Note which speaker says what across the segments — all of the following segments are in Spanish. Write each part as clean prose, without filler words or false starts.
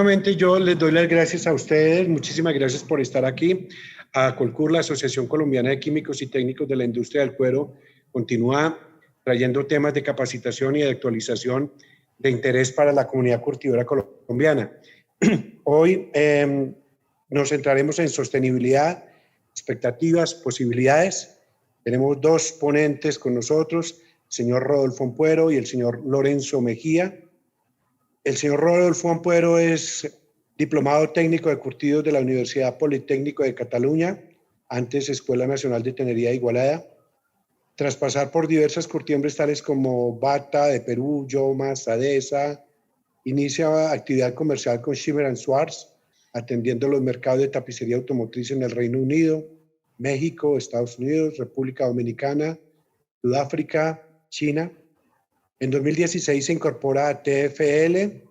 Speaker 1: nuevamente yo les doy las gracias a ustedes, muchísimas gracias por estar aquí. A Colcur, la Asociación Colombiana de Químicos y Técnicos de la Industria del Cuero, continúa trayendo temas de capacitación y de actualización de interés para la comunidad curtidora colombiana. Hoy nos centraremos en sostenibilidad, expectativas, posibilidades. Tenemos dos ponentes con nosotros, el señor Rodolfo Ampuero y el señor Lorenzo Mejía. El señor Rodolfo Ampuero es diplomado técnico de curtidos de la Universidad Politécnico de Cataluña, antes Escuela Nacional de Tenería de Igualada. Tras pasar por diversas curtiembres tales como Bata de Perú, Yomas, Sadesa, inicia actividad comercial con Schimmer & Swartz, atendiendo los mercados de tapicería automotriz en el Reino Unido, México, Estados Unidos, República Dominicana, Sudáfrica, China. En 2016 se incorpora a TFL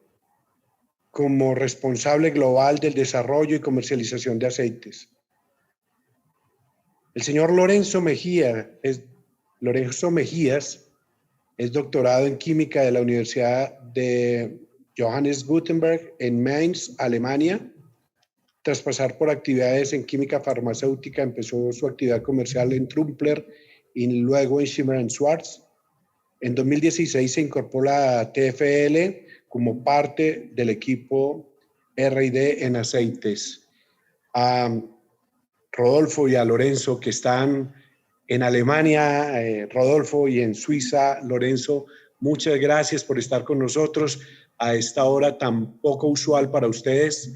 Speaker 1: como responsable global del desarrollo y comercialización de aceites. El señor Lorenzo Mejías es doctorado en química de la Universidad de Johannes Gutenberg en Mainz, Alemania. Tras pasar por actividades en química farmacéutica, empezó su actividad comercial en Trumpler y luego en Schimmer & Swartz. En 2016 se incorpora a TFL como parte del equipo R&D en aceites. A Rodolfo y a Lorenzo, que están en Alemania, Rodolfo, y en Suiza, Lorenzo, muchas gracias por estar con nosotros a esta hora tan poco usual para ustedes,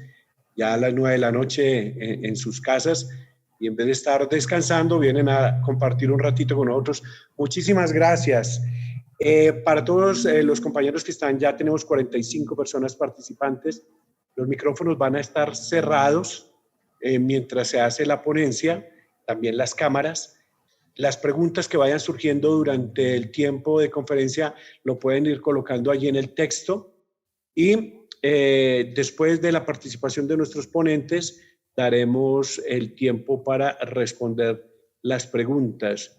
Speaker 1: ya a las 9 de la noche en sus casas, y en vez de estar descansando, vienen a compartir un ratito con nosotros. Muchísimas gracias. Para todos los compañeros que están, ya tenemos 45 personas participantes. Los micrófonos van a estar cerrados mientras se hace la ponencia, también las cámaras. Las preguntas que vayan surgiendo durante el tiempo de conferencia lo pueden ir colocando allí en el texto y después de la participación de nuestros ponentes daremos el tiempo para responder las preguntas.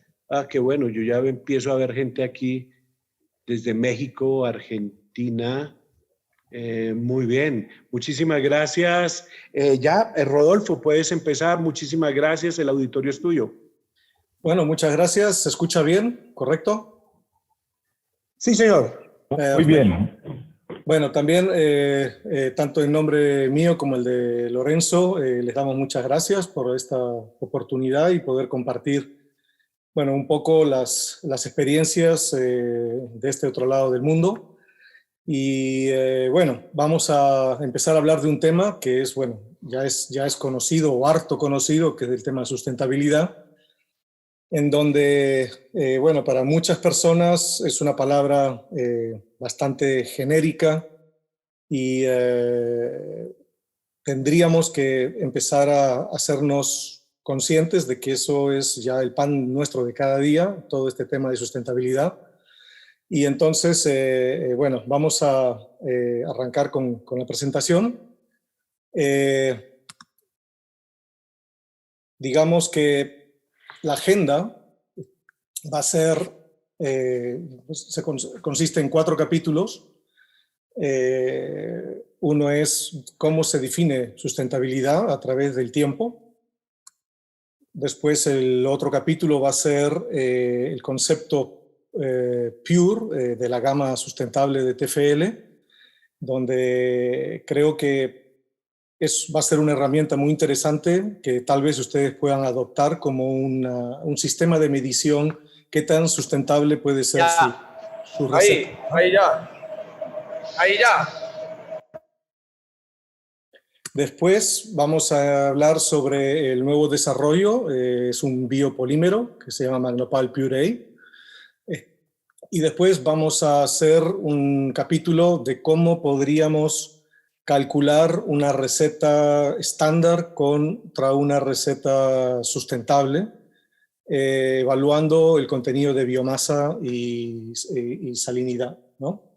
Speaker 1: Qué bueno, yo ya empiezo a ver gente aquí desde México, Argentina. Muy bien, muchísimas gracias. Rodolfo, puedes empezar. Muchísimas gracias, el auditorio es tuyo.
Speaker 2: Bueno, muchas gracias. ¿Se escucha bien? ¿Correcto?
Speaker 1: Sí, señor.
Speaker 3: Muy bien.
Speaker 2: Bueno, también, tanto en nombre mío como el de Lorenzo, les damos muchas gracias por esta oportunidad y poder compartir, bueno, un poco las experiencias de este otro lado del mundo. Y bueno, vamos a empezar a hablar de un tema que es, bueno, ya es conocido o harto conocido, que es el tema de sustentabilidad, en donde, bueno, para muchas personas es una palabra bastante genérica y tendríamos que empezar a hacernos conscientes de que eso es ya el pan nuestro de cada día, todo este tema de sustentabilidad. Y entonces, bueno, vamos a arrancar con la presentación. Digamos que la agenda va a ser, consiste en 4 capítulos. Uno es cómo se define sustentabilidad a través del tiempo. Después el otro capítulo va a ser el concepto Pure de la gama sustentable de TFL, donde creo que va a ser una herramienta muy interesante que tal vez ustedes puedan adoptar como un sistema de medición. ¿Qué tan sustentable puede ser su receta?
Speaker 4: Ahí ya.
Speaker 2: Después vamos a hablar sobre el nuevo desarrollo. Es un biopolímero que se llama Magnopal Puree. Y después vamos a hacer un capítulo de cómo podríamos calcular una receta estándar contra una receta sustentable, evaluando el contenido de biomasa y salinidad, ¿no?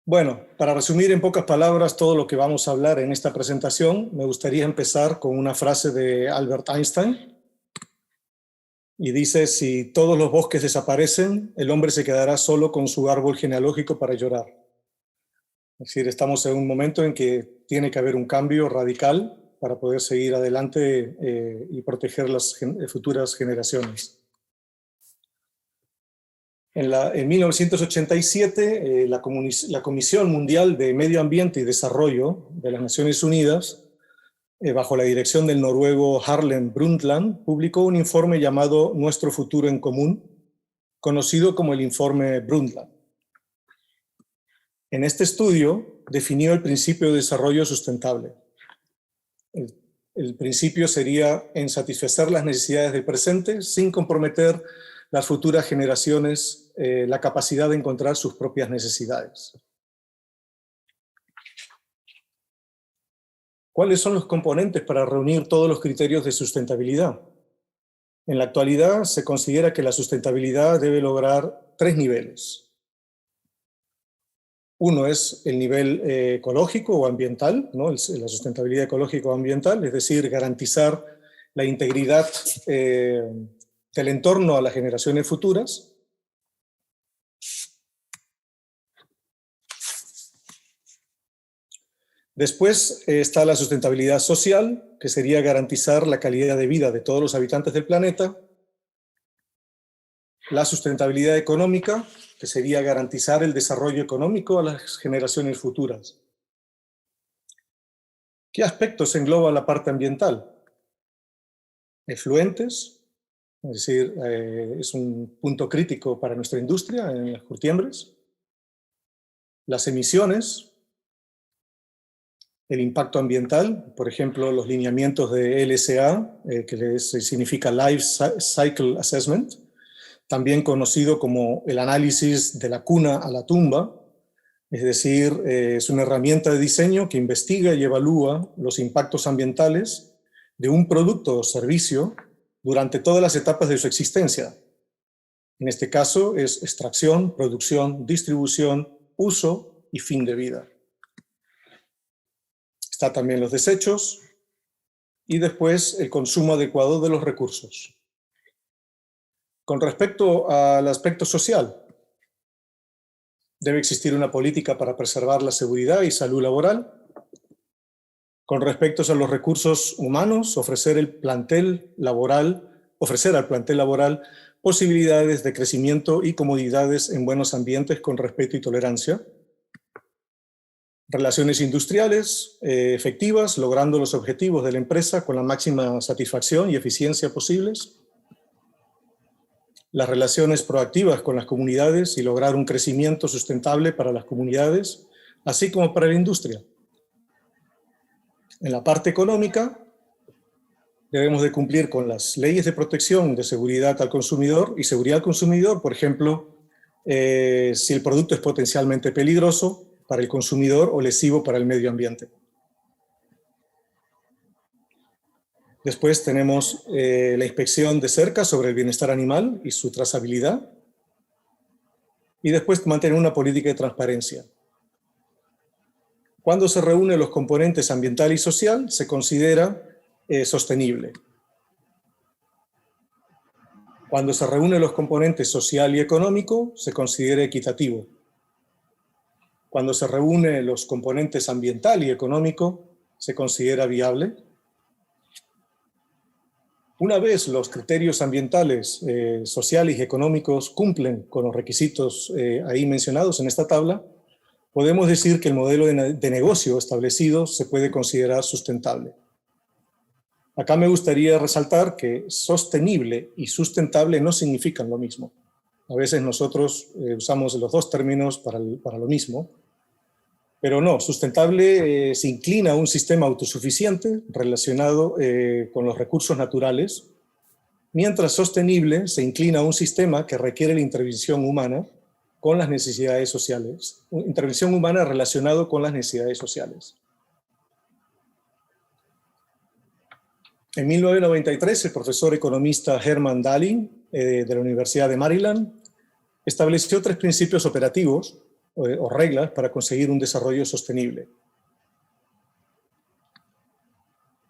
Speaker 2: Bueno, para resumir en pocas palabras todo lo que vamos a hablar en esta presentación, me gustaría empezar con una frase de Albert Einstein. Y dice, si todos los bosques desaparecen, el hombre se quedará solo con su árbol genealógico para llorar. Es decir, estamos en un momento en que tiene que haber un cambio radical para poder seguir adelante y proteger las futuras generaciones. En 1987, la Comisión Mundial de Medio Ambiente y Desarrollo de las Naciones Unidas, bajo la dirección del noruego Harlem Brundtland, publicó un informe llamado Nuestro futuro en común, conocido como el informe Brundtland. En este estudio definió el principio de desarrollo sustentable. El principio sería en satisfacer las necesidades del presente sin comprometer las futuras generaciones la capacidad de encontrar sus propias necesidades. ¿Cuáles son los componentes para reunir todos los criterios de sustentabilidad? En la actualidad se considera que la sustentabilidad debe lograr 3 niveles. Uno es el nivel ecológico o ambiental, ¿no? La sustentabilidad ecológica o ambiental, es decir, garantizar la integridad del entorno a las generaciones futuras. Después está la sustentabilidad social, que sería garantizar la calidad de vida de todos los habitantes del planeta. La sustentabilidad económica, que sería garantizar el desarrollo económico a las generaciones futuras. ¿Qué aspectos engloba la parte ambiental? Efluentes, es decir, es un punto crítico para nuestra industria en las curtiembres. Las emisiones, el impacto ambiental, por ejemplo, los lineamientos de LSA, que significa Life Cycle Assessment, también conocido como el análisis de la cuna a la tumba, es decir, es una herramienta de diseño que investiga y evalúa los impactos ambientales de un producto o servicio durante todas las etapas de su existencia. En este caso es extracción, producción, distribución, uso y fin de vida. Está también los desechos y después el consumo adecuado de los recursos. Con respecto al aspecto social, debe existir una política para preservar la seguridad y salud laboral. Con respecto a los recursos humanos, ofrecer al plantel laboral posibilidades de crecimiento y comodidades en buenos ambientes con respeto y tolerancia. Relaciones industriales efectivas, logrando los objetivos de la empresa con la máxima satisfacción y eficiencia posibles. Las relaciones proactivas con las comunidades y lograr un crecimiento sustentable para las comunidades, así como para la industria. En la parte económica, debemos de cumplir con las leyes de protección de seguridad al consumidor y seguridad al consumidor, por ejemplo, si el producto es potencialmente peligroso para el consumidor o lesivo para el medio ambiente. Después tenemos la inspección de cerca sobre el bienestar animal y su trazabilidad. Y después mantener una política de transparencia. Cuando se reúnen los componentes ambiental y social, se considera sostenible. Cuando se reúnen los componentes social y económico, se considera equitativo. Cuando se reúnen los componentes ambiental y económico, se considera viable. Una vez los criterios ambientales, sociales y económicos cumplen con los requisitos ahí mencionados en esta tabla, podemos decir que el modelo de negocio establecido se puede considerar sustentable. Acá me gustaría resaltar que sostenible y sustentable no significan lo mismo. A veces nosotros usamos los dos términos para lo mismo, pero no, sustentable se inclina a un sistema autosuficiente relacionado con los recursos naturales, mientras sostenible se inclina a un sistema que requiere la intervención humana con las necesidades sociales, intervención humana relacionado con las necesidades sociales. En 1993, el profesor economista Herman Daly, de la Universidad de Maryland, estableció 3 principios operativos o reglas para conseguir un desarrollo sostenible.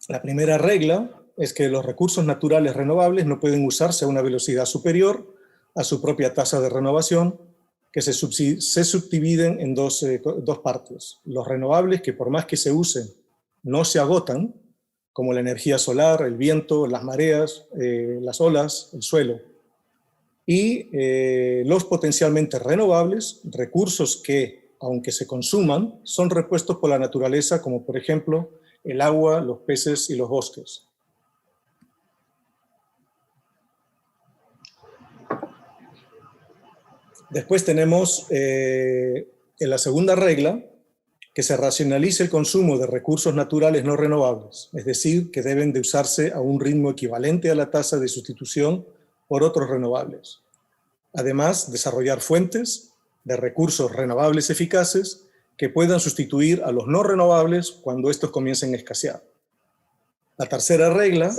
Speaker 2: La primera regla es que los recursos naturales renovables no pueden usarse a una velocidad superior a su propia tasa de renovación, que se subdividen en dos partes. Los renovables, que por más que se usen, no se agotan, como la energía solar, el viento, las mareas, las olas, el suelo. Y los potencialmente renovables, recursos que, aunque se consuman, son repuestos por la naturaleza, como por ejemplo el agua, los peces y los bosques. Después tenemos en la segunda regla que se racionalice el consumo de recursos naturales no renovables, es decir, que deben de usarse a un ritmo equivalente a la tasa de sustitución por otros renovables. Además, desarrollar fuentes de recursos renovables eficaces que puedan sustituir a los no renovables cuando estos comiencen a escasear. La tercera regla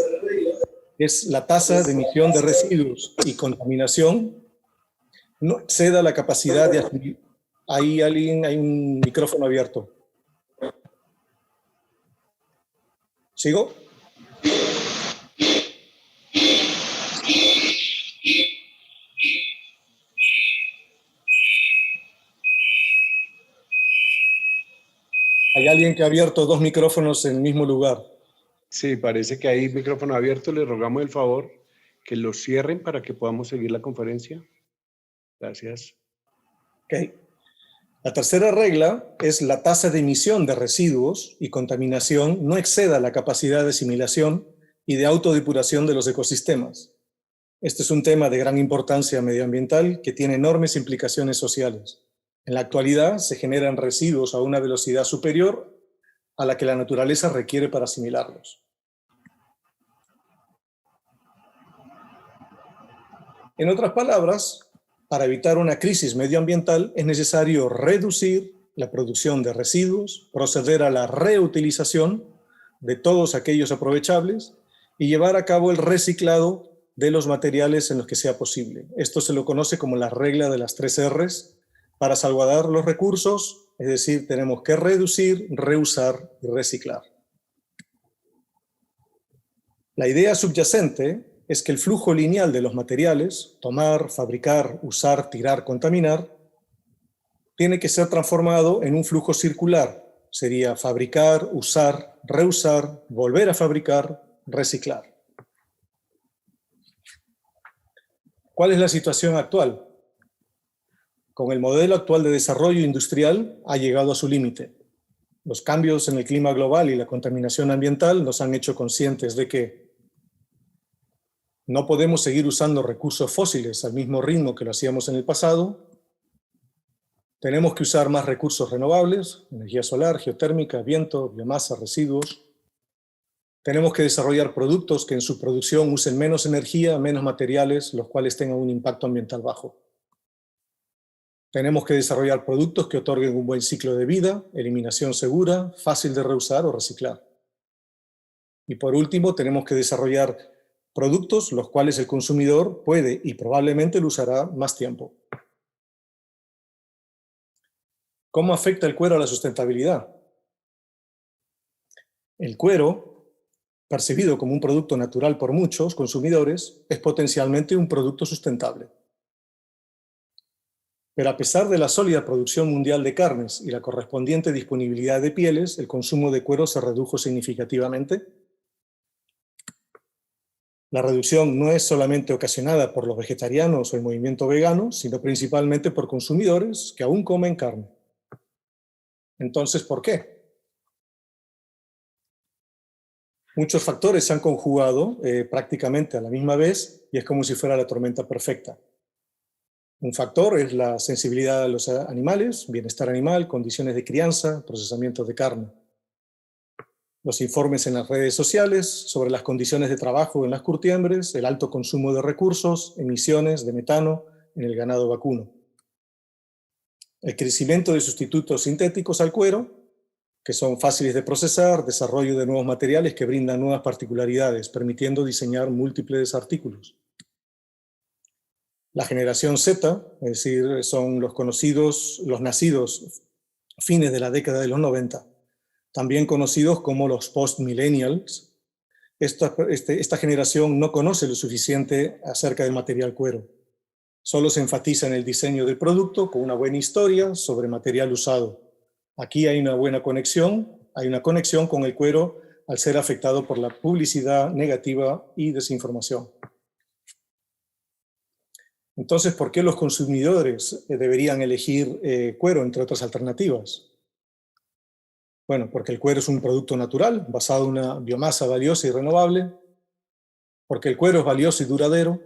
Speaker 2: es la tasa de emisión de residuos y contaminación no exceda la capacidad de asumir. Hay un micrófono abierto. ¿Sigo? Hay alguien que ha abierto dos micrófonos en el mismo lugar.
Speaker 1: Sí, parece que hay micrófono abierto. Les rogamos el favor que lo cierren para que podamos seguir la conferencia. Gracias.
Speaker 2: Okay. La tercera regla es la tasa de emisión de residuos y contaminación no exceda la capacidad de asimilación y de autodepuración de los ecosistemas. Este es un tema de gran importancia medioambiental que tiene enormes implicaciones sociales. En la actualidad se generan residuos a una velocidad superior a la que la naturaleza requiere para asimilarlos. En otras palabras, para evitar una crisis medioambiental es necesario reducir la producción de residuos, proceder a la reutilización de todos aquellos aprovechables y llevar a cabo el reciclado de los materiales en los que sea posible. Esto se lo conoce como la regla de las 3 R's para salvaguardar los recursos, es decir, tenemos que reducir, reusar y reciclar. La idea subyacente es que el flujo lineal de los materiales, tomar, fabricar, usar, tirar, contaminar, tiene que ser transformado en un flujo circular. Sería fabricar, usar, reusar, volver a fabricar, reciclar. ¿Cuál es la situación actual? Con el modelo actual de desarrollo industrial ha llegado a su límite. Los cambios en el clima global y la contaminación ambiental nos han hecho conscientes de que no podemos seguir usando recursos fósiles al mismo ritmo que lo hacíamos en el pasado. Tenemos que usar más recursos renovables, energía solar, geotérmica, viento, biomasa, residuos. Tenemos que desarrollar productos que en su producción usen menos energía, menos materiales, los cuales tengan un impacto ambiental bajo. Tenemos que desarrollar productos que otorguen un buen ciclo de vida, eliminación segura, fácil de reusar o reciclar. Y por último, tenemos que desarrollar productos los cuales el consumidor puede y probablemente lo usará más tiempo. ¿Cómo afecta el cuero a la sustentabilidad? El cuero, percibido como un producto natural por muchos consumidores, es potencialmente un producto sustentable. Pero a pesar de la sólida producción mundial de carnes y la correspondiente disponibilidad de pieles, el consumo de cuero se redujo significativamente. La reducción no es solamente ocasionada por los vegetarianos o el movimiento vegano, sino principalmente por consumidores que aún comen carne. Entonces, ¿por qué? Muchos factores se han conjugado prácticamente a la misma vez y es como si fuera la tormenta perfecta. Un factor es la sensibilidad a los animales, bienestar animal, condiciones de crianza, procesamiento de carne. Los informes en las redes sociales sobre las condiciones de trabajo en las curtiembres, el alto consumo de recursos, emisiones de metano en el ganado vacuno. El crecimiento de sustitutos sintéticos al cuero, que son fáciles de procesar, desarrollo de nuevos materiales que brindan nuevas particularidades, permitiendo diseñar múltiples artículos. La generación Z, es decir, son los nacidos fines de la década de los 90, también conocidos como los post-millennials. Esta generación no conoce lo suficiente acerca del material cuero. Solo se enfatiza en el diseño del producto con una buena historia sobre material usado. Aquí hay una buena conexión, hay una conexión con el cuero al ser afectado por la publicidad negativa y desinformación. Entonces, ¿por qué los consumidores deberían elegir cuero entre otras alternativas? Bueno, porque el cuero es un producto natural, basado en una biomasa valiosa y renovable, porque el cuero es valioso y duradero,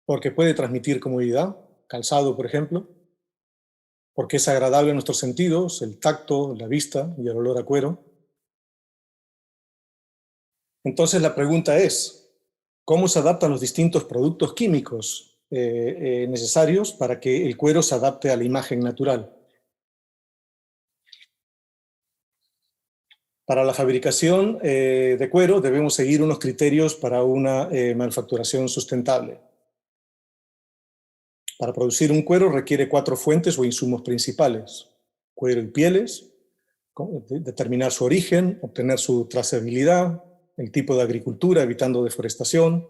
Speaker 2: porque puede transmitir comodidad, calzado, por ejemplo, porque es agradable a nuestros sentidos, el tacto, la vista y el olor a cuero. Entonces la pregunta es, ¿cómo se adaptan los distintos productos químicos necesarios para que el cuero se adapte a la imagen natural? Para la fabricación de cuero debemos seguir unos criterios para una manufacturación sustentable. Para producir un cuero requiere 4 fuentes o insumos principales: cuero y pieles, determinar su origen, obtener su trazabilidad, el tipo de agricultura evitando deforestación,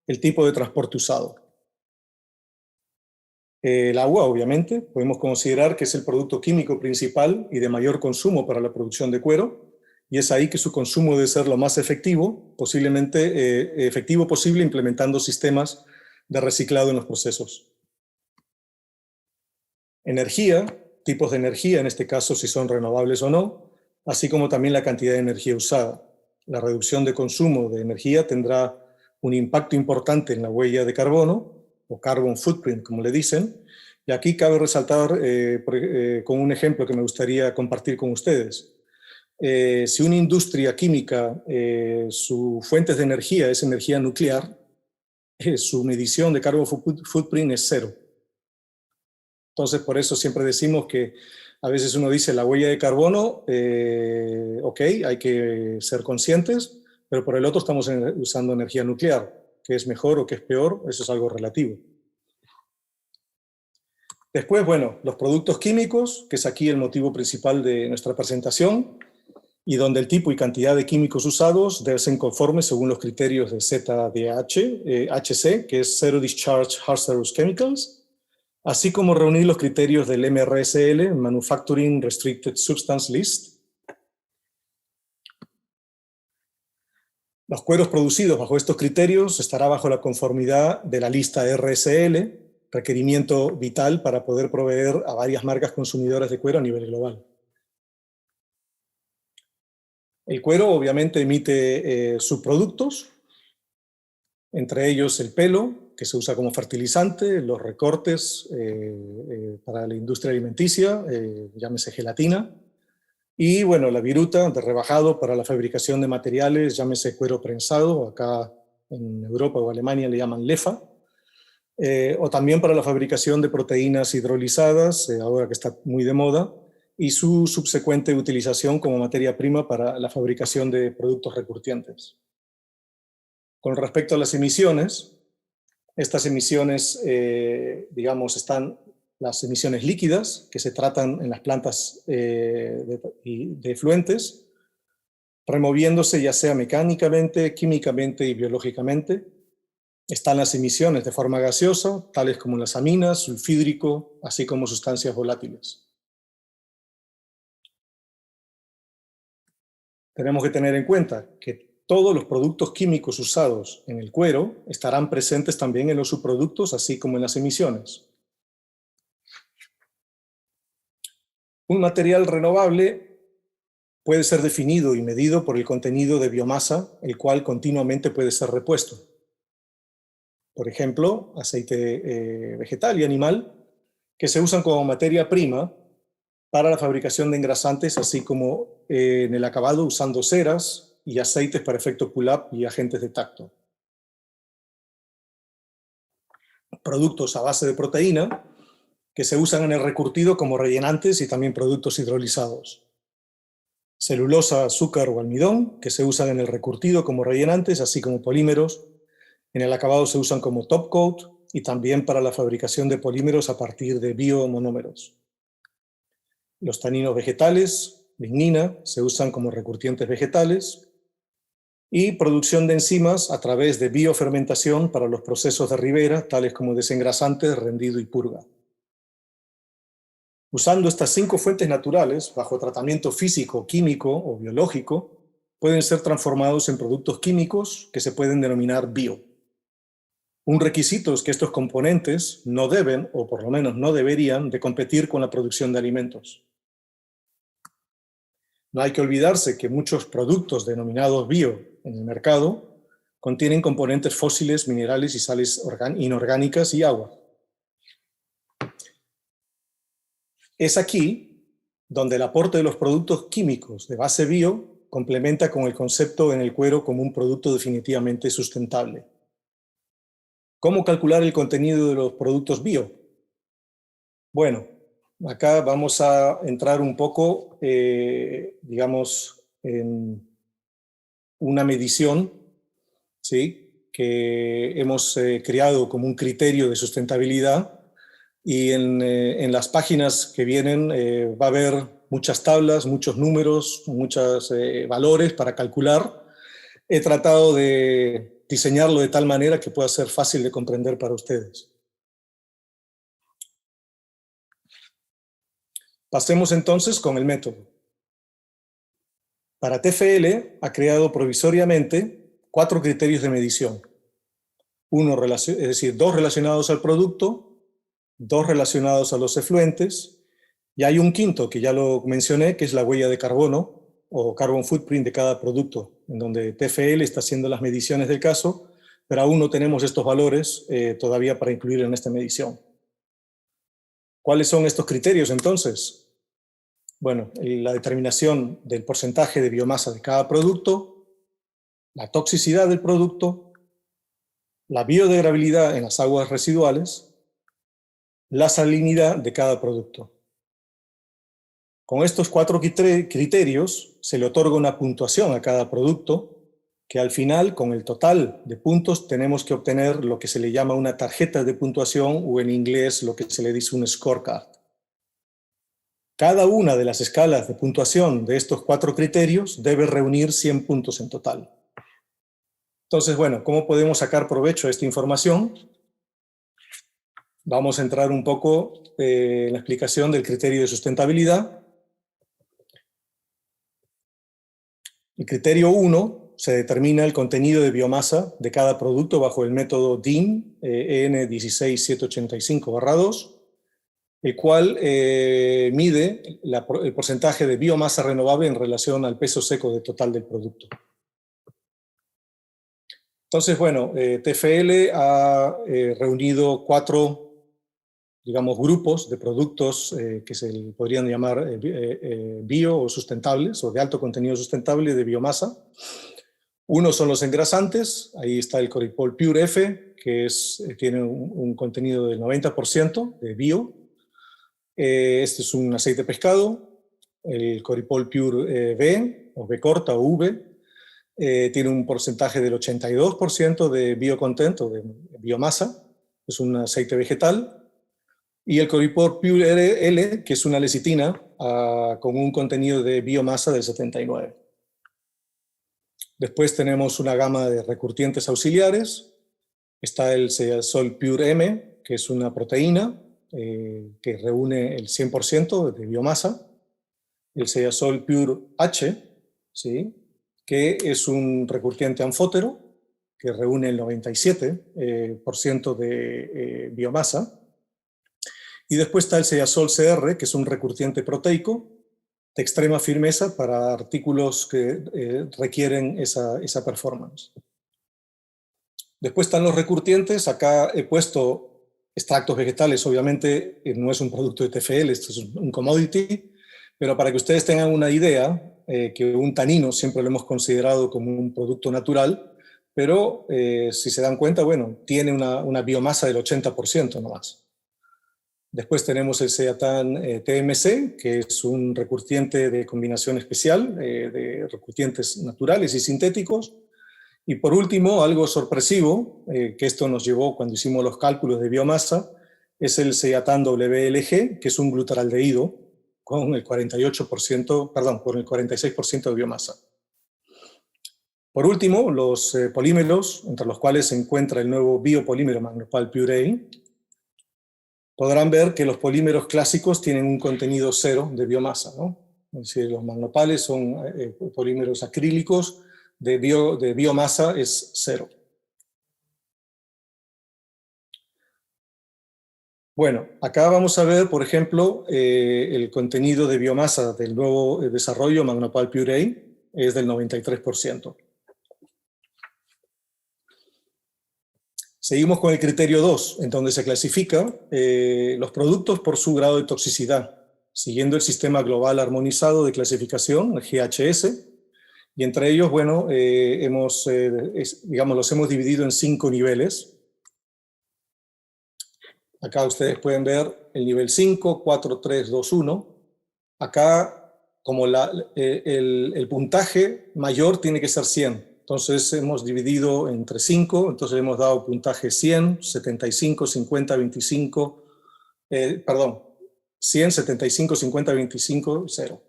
Speaker 2: el tipo de transporte usado. El agua, obviamente, podemos considerar que es el producto químico principal y de mayor consumo para la producción de cuero, y es ahí que su consumo debe ser lo más efectivo, efectivo posible, implementando sistemas de reciclado en los procesos. Energía, tipos de energía, en este caso si son renovables o no, así como también la cantidad de energía usada. La reducción de consumo de energía tendrá un impacto importante en la huella de carbono, o carbon footprint, como le dicen, y aquí cabe resaltar con un ejemplo que me gustaría compartir con ustedes. Si una industria química, su fuente de energía es energía nuclear, su medición de carbon footprint es 0. Entonces, por eso siempre decimos que a veces uno dice la huella de carbono, ok, hay que ser conscientes, pero por el otro estamos usando energía nuclear. ¿Qué es mejor o qué es peor? Eso es algo relativo. Después, bueno, los productos químicos, que es aquí el motivo principal de nuestra presentación, y donde el tipo y cantidad de químicos usados deben ser conformes según los criterios de ZDH, HC, que es Zero Discharge Hazardous Chemicals, así como reunir los criterios del MRSL, Manufacturing Restricted Substance List. Los cueros producidos bajo estos criterios estará bajo la conformidad de la lista RSL, requerimiento vital para poder proveer a varias marcas consumidoras de cuero a nivel global. El cuero obviamente emite subproductos, entre ellos el pelo, que se usa como fertilizante, los recortes para la industria alimenticia, llámese gelatina, y bueno, la viruta de rebajado para la fabricación de materiales, llámese cuero prensado, acá en Europa o Alemania le llaman lefa, o también para la fabricación de proteínas hidrolizadas, ahora que está muy de moda, y su subsecuente utilización como materia prima para la fabricación de productos recurtientes. Con respecto a las emisiones, estas emisiones, digamos, están las emisiones líquidas, que se tratan en las plantas de efluentes, removiéndose ya sea mecánicamente, químicamente y biológicamente. Están las emisiones de forma gaseosa, tales como las aminas, sulfídrico, así como sustancias volátiles. Tenemos que tener en cuenta que todos los productos químicos usados en el cuero estarán presentes también en los subproductos, así como en las emisiones. Un material renovable puede ser definido y medido por el contenido de biomasa, el cual continuamente puede ser repuesto. Por ejemplo, aceite vegetal y animal, que se usan como materia prima para la fabricación de engrasantes, así como en el acabado usando ceras y aceites para efecto pull-up y agentes de tacto. Productos a base de proteína, que se usan en el recurtido como rellenantes y también productos hidrolizados. Celulosa, azúcar o almidón, que se usan en el recurtido como rellenantes, así como polímeros. En el acabado se usan como top coat y también para la fabricación de polímeros a partir de biomonómeros. Los taninos vegetales, lignina, se usan como recurtientes vegetales. y producción de enzimas a través de biofermentación para los procesos de Rivera, tales como desengrasantes, rendido y purga. Usando estas 5 fuentes naturales, bajo tratamiento físico, químico o biológico, pueden ser transformados en productos químicos que se pueden denominar bio. Un requisito es que estos componentes no deben, o por lo menos no deberían, de competir con la producción de alimentos. No hay que olvidarse que muchos productos denominados bio en el mercado contienen componentes fósiles, minerales y sales inorgánicas y agua. Es aquí donde el aporte de los productos químicos de base bio complementa con el concepto en el cuero como un producto definitivamente sustentable. ¿Cómo calcular el contenido de los productos bio? Bueno, acá vamos a entrar un poco, digamos, en una medición, ¿sí?, que hemos creado como un criterio de sustentabilidad, y en las páginas que vienen va a haber muchas tablas, muchos números, muchos valores para calcular. He tratado de diseñarlo de tal manera que pueda ser fácil de comprender para ustedes. Pasemos entonces con el método. Para TFL ha creado provisoriamente 4 criterios de medición. Es decir, 2 relacionados al producto, 2 relacionados a los efluentes, y hay un quinto que ya lo mencioné, que es la huella de carbono o carbon footprint de cada producto, en donde TFL está haciendo las mediciones del caso, pero aún no tenemos estos valores todavía para incluir en esta medición. ¿Cuáles son estos criterios entonces? Bueno, la determinación del porcentaje de biomasa de cada producto, la toxicidad del producto, la biodegradabilidad en las aguas residuales, la salinidad de cada producto. Con estos 4 criterios se le otorga una puntuación a cada producto, que al final, con el total de puntos, tenemos que obtener lo que se le llama una tarjeta de puntuación, o en inglés lo que se le dice un scorecard. Cada una de las escalas de puntuación de estos 4 criterios debe reunir 100 puntos en total. Entonces, bueno, ¿cómo podemos sacar provecho de esta información? Vamos a entrar un poco en la explicación del criterio de sustentabilidad. El criterio 1 se determina el contenido de biomasa de cada producto bajo el método DIN EN 16785/2, el cual mide el porcentaje de biomasa renovable en relación al peso seco de total del producto. Entonces, bueno, TFL ha reunido 4, digamos, grupos de productos que se podrían llamar bio o sustentables, o de alto contenido sustentable de biomasa. Uno son los engrasantes, ahí está el Coripol Pure F, que tiene un contenido del 90% de bio. Este es un aceite de pescado. El Coripol Pure V, o V corta o V, tiene un porcentaje del 82% de biocontent, o de biomasa, es un aceite vegetal. Y el Coripol Pure L, que es una lecitina con un contenido de biomasa del 79%. Después tenemos una gama de recurtientes auxiliares. Está el Ceasol Pure M, que es una proteína que reúne el 100% de biomasa. El Ceasol Pure H, ¿sí?, que es un recurtiente anfótero que reúne el 97% de biomasa. Y después está el Ceasol CR, que es un recurtiente proteico de extrema firmeza para artículos que requieren esa performance. Después están los recurtientes. Acá he puesto extractos vegetales. Obviamente no es un producto de TFL, esto es un commodity, pero para que ustedes tengan una idea, que un tanino siempre lo hemos considerado como un producto natural, pero si se dan cuenta, bueno, tiene una biomasa del 80% nomás. Después tenemos el Ceatán TMC, que es un recurtiente de combinación especial de recurtientes naturales y sintéticos. Y por último, algo sorpresivo, que esto nos llevó cuando hicimos los cálculos de biomasa, es el Ceatán WLG, que es un glutaraldehído con el 46% de biomasa. Por último, los polímeros, entre los cuales se encuentra el nuevo biopolímero Magnopal Purée, podrán ver que los polímeros clásicos tienen un contenido cero de biomasa, ¿no? Es decir, los magnopales son polímeros acrílicos, de biomasa es cero. Bueno, acá vamos a ver, por ejemplo, el contenido de biomasa del nuevo desarrollo Magnopal Purée es del 93%. Seguimos con el criterio 2, en donde se clasifica los productos por su grado de toxicidad, siguiendo el sistema global armonizado de clasificación, el GHS, y entre ellos, bueno, digamos, los hemos dividido en 5 niveles. Acá ustedes pueden ver el nivel 5, 4, 3, 2, 1. Acá, como el puntaje mayor tiene que ser 100. Entonces hemos dividido entre 5, entonces hemos dado puntaje 100, 75, 50, 25, 100, 75, 50, 25, 0.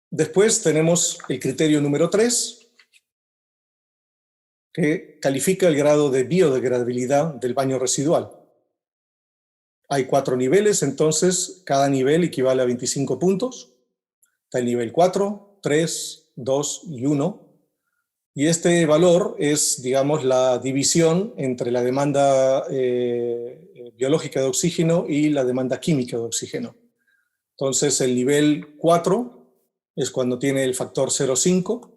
Speaker 2: Después tenemos el criterio número 3, que califica el grado de biodegradabilidad del baño residual. Hay 4 niveles, entonces cada nivel equivale a 25 puntos. Está el nivel 4, 3, 2 y 1. Y este valor es, digamos, la división entre la demanda biológica de oxígeno y la demanda química de oxígeno. Entonces el nivel 4 es cuando tiene el factor 0,5,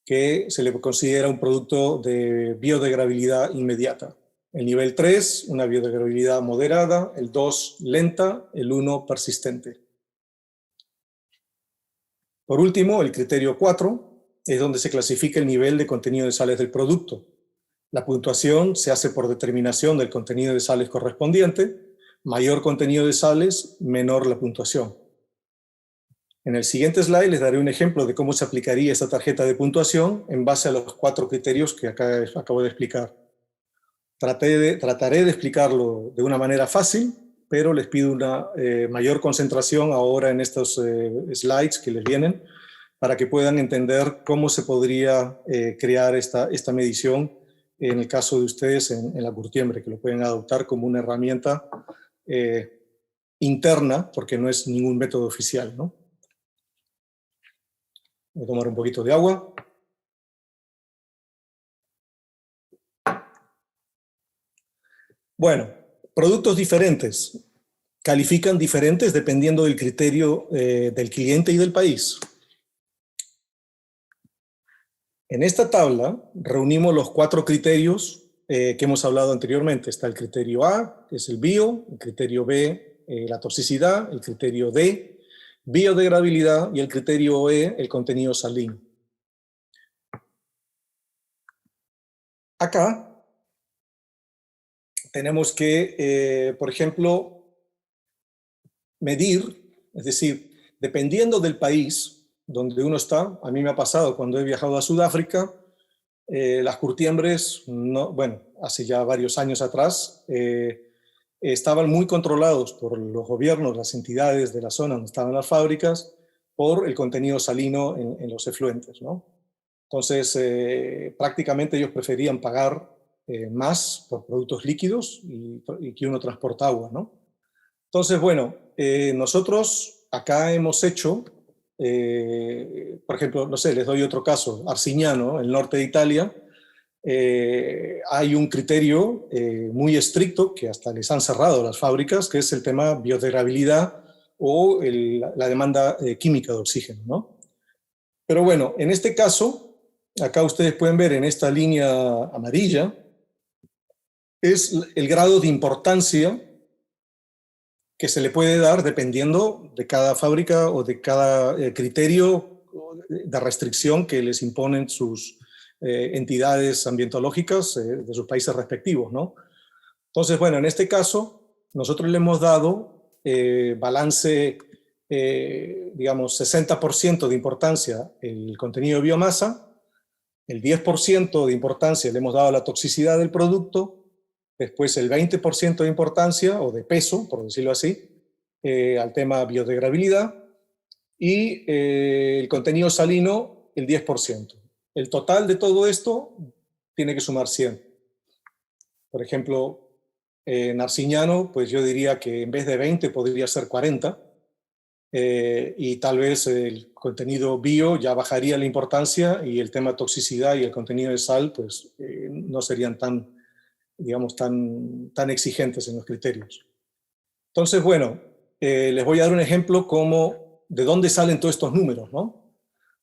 Speaker 2: que se le considera un producto de biodegradabilidad inmediata. El nivel 3, una biodegradabilidad moderada, el 2, lenta, el 1, persistente. Por último, el criterio 4 es donde se clasifica el nivel de contenido de sales del producto. La puntuación se hace por determinación del contenido de sales correspondiente. Mayor contenido de sales, menor la puntuación. En el siguiente slide les daré un ejemplo de cómo se aplicaría esta tarjeta de puntuación en base a los 4 criterios que acá acabo de explicar. Trataré de explicarlo de una manera fácil, pero les pido una mayor concentración ahora en estos slides que les vienen, para que puedan entender cómo se podría crear esta medición en el caso de ustedes en la curtiembre, que lo pueden adoptar como una herramienta interna, porque no es ningún método oficial, ¿no? Voy a tomar un poquito de agua. Bueno, productos diferentes. Califican diferentes dependiendo del criterio del cliente y del país. En esta tabla reunimos los 4 criterios que hemos hablado anteriormente. Está el criterio A, que es el bio, el criterio B, la toxicidad, el criterio D, biodegradabilidad, y el criterio E, el contenido salino. Acá tenemos que, por ejemplo, medir, es decir, dependiendo del país donde uno está. A mí me ha pasado cuando he viajado a Sudáfrica, las curtiembres, bueno, hace ya varios años atrás, estaban muy controlados por los gobiernos, las entidades de la zona donde estaban las fábricas, por el contenido salino en los efluentes, ¿no? Entonces, prácticamente ellos preferían pagar más por productos líquidos y que uno transporta agua, ¿no? Entonces, bueno, nosotros acá hemos hecho, por ejemplo, no sé, les doy otro caso, Arcignano, el norte de Italia. Hay un criterio muy estricto que hasta les han cerrado las fábricas, que es el tema biodegradabilidad o la demanda química de oxígeno, ¿no? Pero bueno, en este caso, acá ustedes pueden ver en esta línea amarilla, es el grado de importancia que se le puede dar dependiendo de cada fábrica o de cada criterio de restricción que les imponen sus entidades ambientológicas de sus países respectivos, ¿no? Entonces, bueno, en este caso, nosotros le hemos dado balance, digamos, 60% de importancia el contenido de biomasa, el 10% de importancia le hemos dado a la toxicidad del producto, después el 20% de importancia, o de peso, por decirlo así, al tema biodegradabilidad, y el contenido salino el 10%. El total de todo esto tiene que sumar 100. Por ejemplo, Narciñano, pues yo diría que en vez de 20 podría ser 40, y tal vez el contenido bio ya bajaría la importancia y el tema toxicidad y el contenido de sal pues no serían tan, digamos, tan exigentes en los criterios. Entonces, bueno, les voy a dar un ejemplo como de dónde salen todos estos números, ¿no?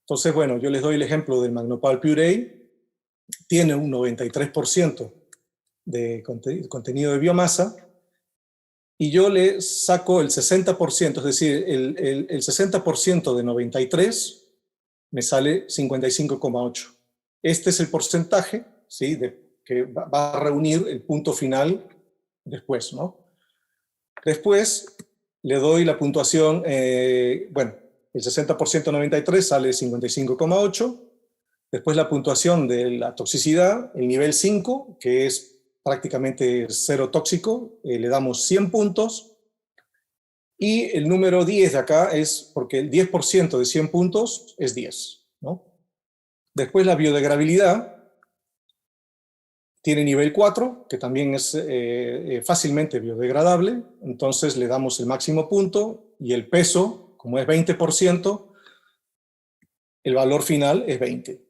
Speaker 2: Entonces, bueno, yo les doy el ejemplo del Magnopal Purée. Tiene un 93% de contenido de biomasa, y yo le saco el 60%, es decir, el 60% de 93 me sale 55,8. Este es el porcentaje, ¿sí?, que va a reunir el punto final después, ¿no? Después le doy la puntuación, bueno, el 60% de 93 sale 55,8. Después la puntuación de la toxicidad, el nivel 5, que es prácticamente cero tóxico, le damos 100 puntos. Y el número 10 de acá es porque el 10% de 100 puntos es 10, ¿no? Después la biodegradabilidad tiene nivel 4, que también es fácilmente biodegradable, entonces le damos el máximo punto, y el peso, como es 20%, el valor final es 20.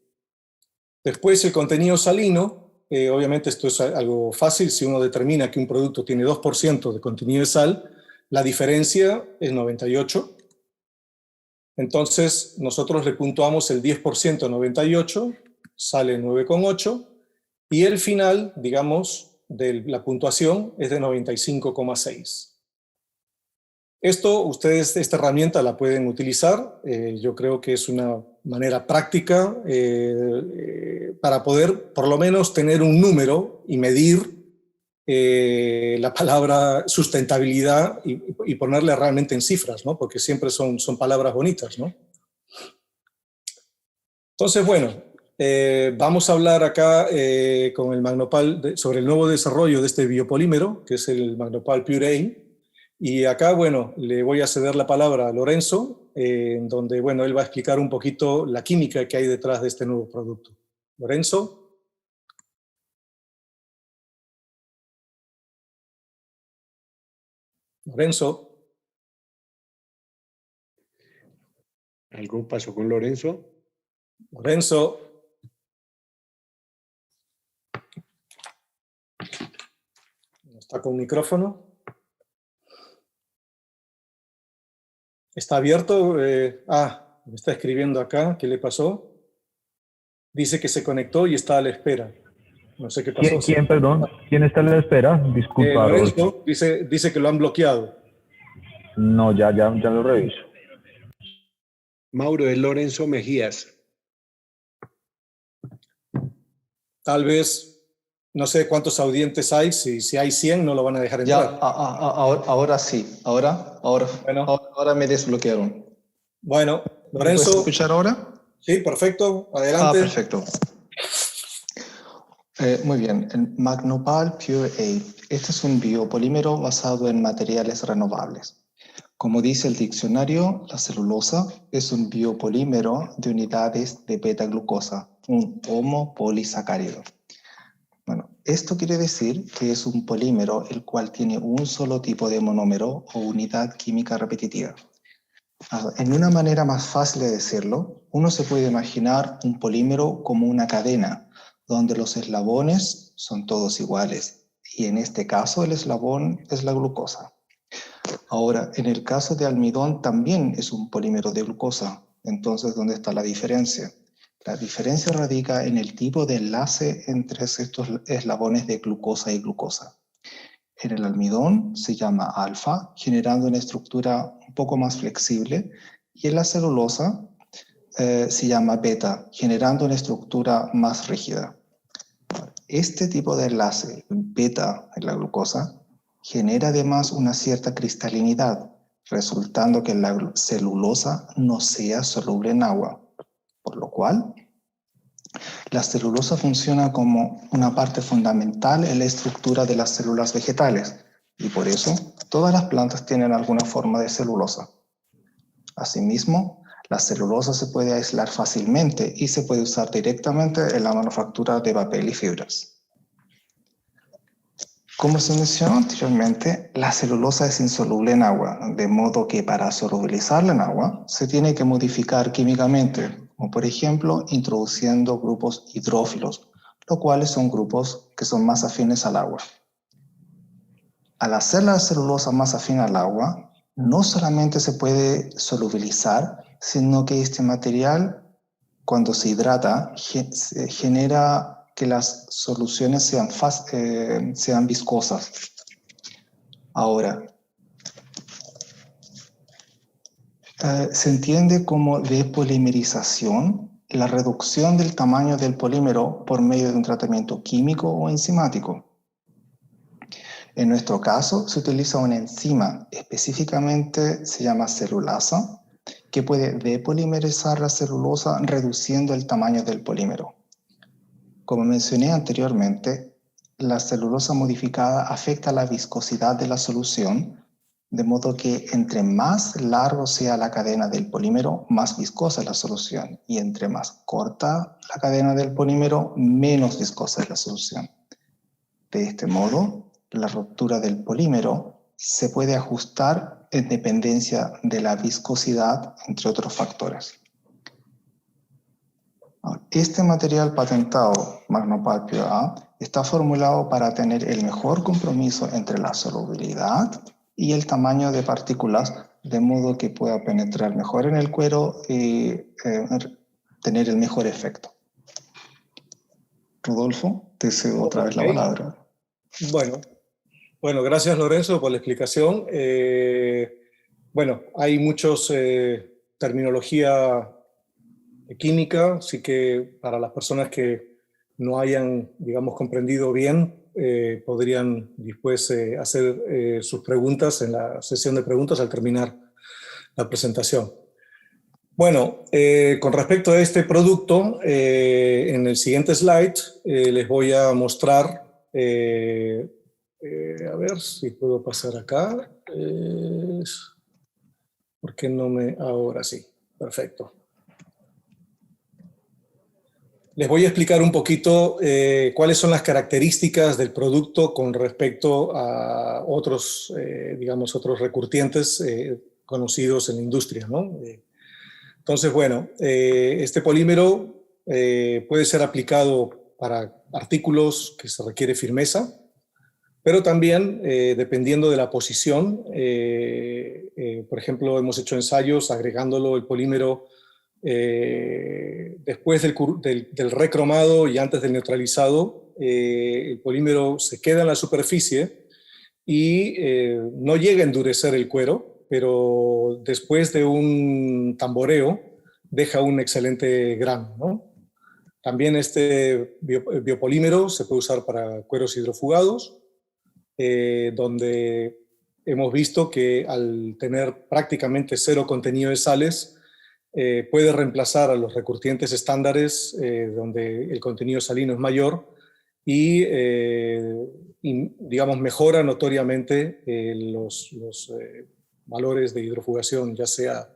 Speaker 2: Después el contenido salino, obviamente esto es algo fácil, si uno determina que un producto tiene 2% de contenido de sal, la diferencia es 98. Entonces nosotros le puntuamos el 10% a 98, sale 9,8, y el final, digamos, de la puntuación es de 95,6. Esta herramienta la pueden utilizar, yo creo que es una manera práctica para poder por lo menos tener un número y medir la palabra sustentabilidad y ponerle realmente en cifras, ¿no? Porque siempre son palabras bonitas, ¿no? Entonces, bueno, vamos a hablar acá con el Magnopal sobre el nuevo desarrollo de este biopolímero, que es el Magnopal Purée. Y acá, bueno, le voy a ceder la palabra a Lorenzo, donde, bueno, él va a explicar un poquito la química que hay detrás de este nuevo producto. Lorenzo. Lorenzo.
Speaker 1: ¿Algo pasó con Lorenzo?
Speaker 2: Lorenzo. ¿No está con micrófono? ¿Está abierto? Me está escribiendo acá. ¿Qué le pasó? Dice que se conectó y está a la espera. No sé qué pasó.
Speaker 3: ¿Quién, perdón? ¿Quién está a la espera? Disculpa,
Speaker 2: Lorenzo dice que lo han bloqueado.
Speaker 3: No, ya lo reviso.
Speaker 1: Mauro, es Lorenzo Mejías.
Speaker 2: Tal vez, no sé cuántos audientes hay, si hay 100 no lo van a dejar entrar.
Speaker 5: Ya, ahora sí, ahora me desbloquearon.
Speaker 2: Bueno,
Speaker 5: ¿Me
Speaker 2: Lorenzo.
Speaker 5: puedes escuchar ahora?
Speaker 2: Sí, perfecto, adelante.
Speaker 5: Perfecto. Muy bien, el Magnopal Purée. Este es un biopolímero basado en materiales renovables. Como dice el diccionario, la celulosa es un biopolímero de unidades de beta-glucosa, un homopolisacárido. Bueno, esto quiere decir que es un polímero el cual tiene un solo tipo de monómero o unidad química repetitiva. En una manera más fácil de decirlo, uno se puede imaginar un polímero como una cadena, donde los eslabones son todos iguales, y en este caso el eslabón es la glucosa. Ahora, en el caso de almidón también es un polímero de glucosa. Entonces, ¿dónde está la diferencia? La diferencia radica en el tipo de enlace entre estos eslabones de glucosa y glucosa. En el almidón se llama alfa, generando una estructura un poco más flexible, y en la celulosa se llama beta, generando una estructura más rígida. Este tipo de enlace, beta en la glucosa, genera además una cierta cristalinidad, resultando que la celulosa no sea soluble en agua, por lo cual la celulosa funciona como una parte fundamental en la estructura de las células vegetales, y por eso todas las plantas tienen alguna forma de celulosa. Asimismo, la celulosa se puede aislar fácilmente y se puede usar directamente en la manufactura de papel y fibras. Como se mencionó anteriormente, la celulosa es insoluble en agua, de modo que para solubilizarla en agua se tiene que modificar químicamente, como por ejemplo introduciendo grupos hidrófilos, los cuales son grupos que son más afines al agua. Al hacer la celulosa más afín al agua, no solamente se puede solubilizar, sino que este material, cuando se hidrata, genera que las soluciones sean viscosas. Ahora, se entiende como depolimerización la reducción del tamaño del polímero por medio de un tratamiento químico o enzimático. En nuestro caso, se utiliza una enzima, específicamente se llama celulasa, que puede depolimerizar la celulosa reduciendo el tamaño del polímero. Como mencioné anteriormente, la celulosa modificada afecta la viscosidad de la solución, de modo que entre más largo sea la cadena del polímero, más viscosa es la solución, y entre más corta la cadena del polímero, menos viscosa es la solución. De este modo, la ruptura del polímero se puede ajustar en dependencia de la viscosidad, entre otros factores. Este material patentado, Magnopal Pure A, está formulado para tener el mejor compromiso entre la solubilidad y el tamaño de partículas, de modo que pueda penetrar mejor en el cuero y tener el mejor efecto. Rodolfo, te cedo otra vez la palabra.
Speaker 2: Bueno, gracias Lorenzo por la explicación. Bueno, hay muchos terminología química, así que para las personas que no hayan, digamos, comprendido bien, podrían después hacer sus preguntas en la sesión de preguntas al terminar la presentación. Bueno, con respecto a este producto, en el siguiente slide les voy a mostrar, a ver si puedo pasar acá, ¿por qué no me...? Ahora sí, perfecto. Les voy a explicar un poquito cuáles son las características del producto con respecto a otros, digamos, otros recurtientes conocidos en la industria, ¿no? Entonces, bueno, este polímero puede ser aplicado para artículos que se requiere firmeza, pero también, dependiendo de la posición, por ejemplo, hemos hecho ensayos agregándolo el polímero después del recromado y antes del neutralizado. El polímero se queda en la superficie y no llega a endurecer el cuero, pero después de un tamboreo deja un excelente grano, ¿no? También este biopolímero se puede usar para cueros hidrofugados, donde hemos visto que al tener prácticamente cero contenido de sales, puede reemplazar a los recurtientes estándares donde el contenido salino es mayor y digamos, mejora notoriamente los valores de hidrofugación, ya sea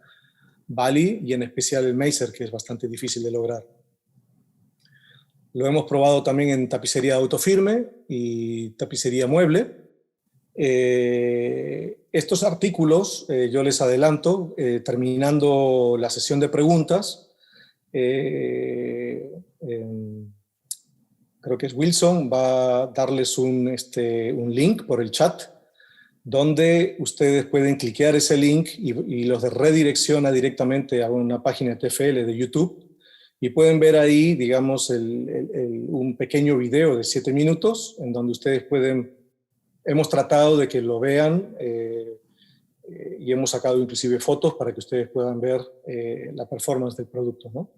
Speaker 2: Bali y en especial el Meiser, que es bastante difícil de lograr. Lo hemos probado también en tapicería de autofirme y tapicería mueble. Estos artículos, yo les adelanto, terminando la sesión de preguntas, creo que es Wilson, va a darles un link por el chat, donde ustedes pueden cliquear ese link y los redirecciona directamente a una página TFL de YouTube, y pueden ver ahí, digamos, un pequeño video de 7 minutos, en donde ustedes pueden... Hemos tratado de que lo vean y hemos sacado inclusive fotos para que ustedes puedan ver la performance del producto, ¿no?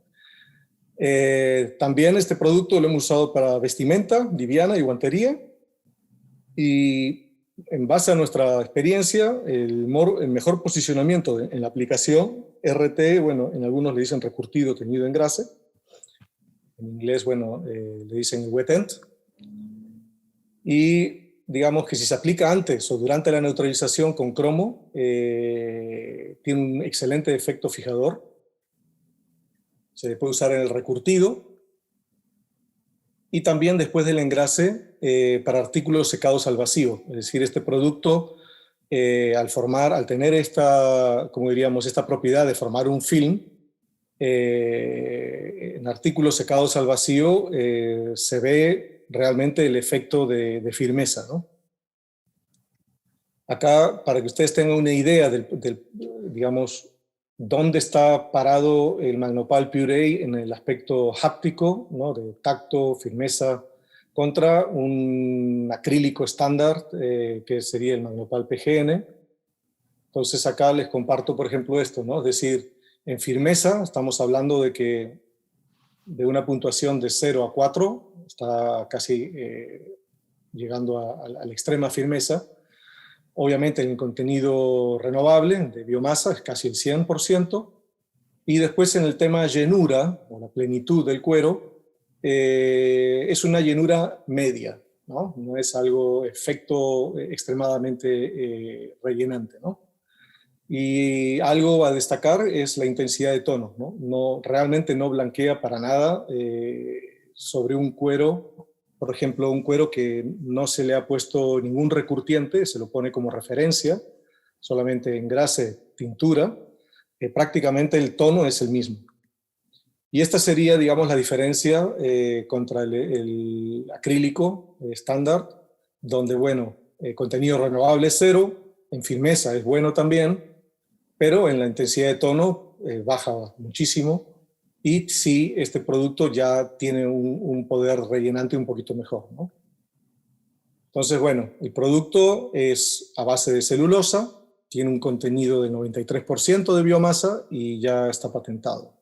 Speaker 2: También este producto lo hemos usado para vestimenta liviana y guantería, y en base a nuestra experiencia, el mejor posicionamiento en la aplicación, RT, bueno, en algunos le dicen recurtido teñido en grase, en inglés, bueno, le dicen wet end, y digamos que si se aplica antes o durante la neutralización con cromo, tiene un excelente efecto fijador. Se puede usar en el recurtido. Y también después del engrase para artículos secados al vacío. Es decir, este producto, al tener esta, como diríamos, esta propiedad de formar un film, en artículos secados al vacío se ve realmente el efecto de firmeza, ¿no? Acá, para que ustedes tengan una idea digamos, dónde está parado el Magnopal Pure A en el aspecto háptico, ¿no? De tacto, firmeza, contra un acrílico estándar que sería el Magnopal PGN. Entonces acá les comparto, por ejemplo, esto, ¿no? Es decir, en firmeza estamos hablando de una puntuación de 0 a 4, está casi llegando a la extrema firmeza. Obviamente en el contenido renovable de biomasa es casi el 100%, y después en el tema llenura, o la plenitud del cuero, es una llenura media, ¿no? No es algo efecto extremadamente rellenante, ¿no? Y algo a destacar es la intensidad de tono, ¿no? Realmente no blanquea para nada sobre un cuero. Por ejemplo, un cuero que no se le ha puesto ningún recurtiente, se lo pone como referencia, solamente engrase, tintura, prácticamente el tono es el mismo. Y esta sería, digamos, la diferencia contra el acrílico estándar, donde, bueno, contenido renovable es 0, en firmeza es bueno también, pero en la intensidad de tono baja muchísimo. Y sí, este producto ya tiene un poder rellenante un poquito mejor, ¿no? Entonces, bueno, el producto es a base de celulosa, tiene un contenido de 93% de biomasa y ya está patentado.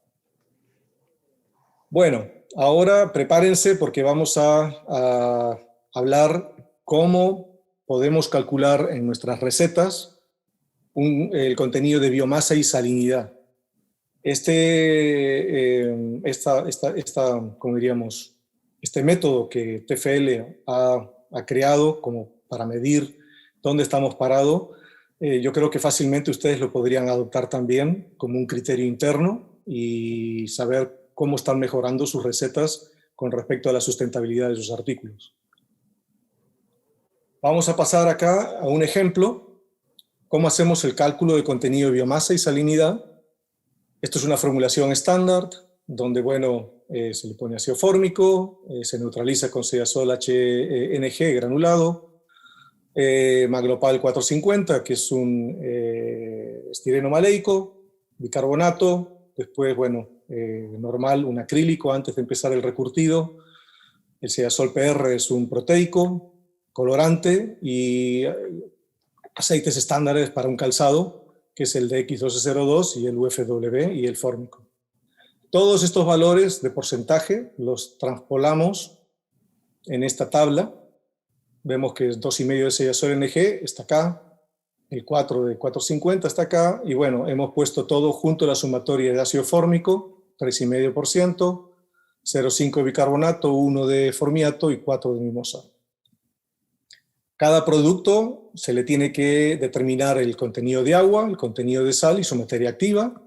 Speaker 2: Bueno, ahora prepárense porque vamos a hablar cómo podemos calcular en nuestras recetas el contenido de biomasa y salinidad. Como diríamos, este método que TFL ha creado como para medir dónde estamos parados, yo creo que fácilmente ustedes lo podrían adoptar también como un criterio interno y saber cómo están mejorando sus recetas con respecto a la sustentabilidad de sus artículos. Vamos a pasar acá a un ejemplo, cómo hacemos el cálculo de contenido de biomasa y salinidad. Esto es una formulación estándar, donde, bueno, se le pone ácido fórmico, se neutraliza con Cedazol HNG granulado, Magnopal 450, que es un estireno maleico, bicarbonato, después, bueno, normal, un acrílico antes de empezar el recurtido, el Cedazol PR es un proteico, colorante y aceites estándares para un calzado, que es el DX1202 y el UFW y el fórmico. Todos estos valores de porcentaje los transpolamos en esta tabla. Vemos que es 2,5 de Cedazol NG está acá, el 4 de 450 está acá, y bueno, hemos puesto todo junto a la sumatoria de ácido fórmico, 3,5%, 0,5 de bicarbonato, 1 de formiato y 4 de mimosa. Cada producto se le tiene que determinar el contenido de agua, el contenido de sal y su materia activa.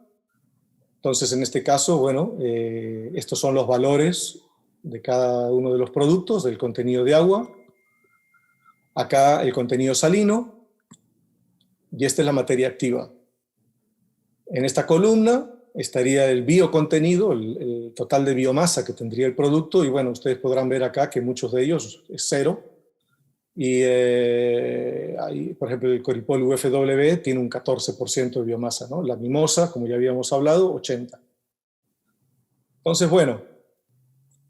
Speaker 2: Entonces, en este caso, bueno, estos son los valores de cada uno de los productos, del contenido de agua. Acá el contenido salino, y esta es la materia activa. En esta columna estaría el biocontenido, el total de biomasa que tendría el producto, y bueno, ustedes podrán ver acá que muchos de ellos es 0. Y ahí, por ejemplo, el Coripol UFW tiene un 14% de biomasa, ¿no? La mimosa, como ya habíamos hablado, 80%. Entonces, bueno,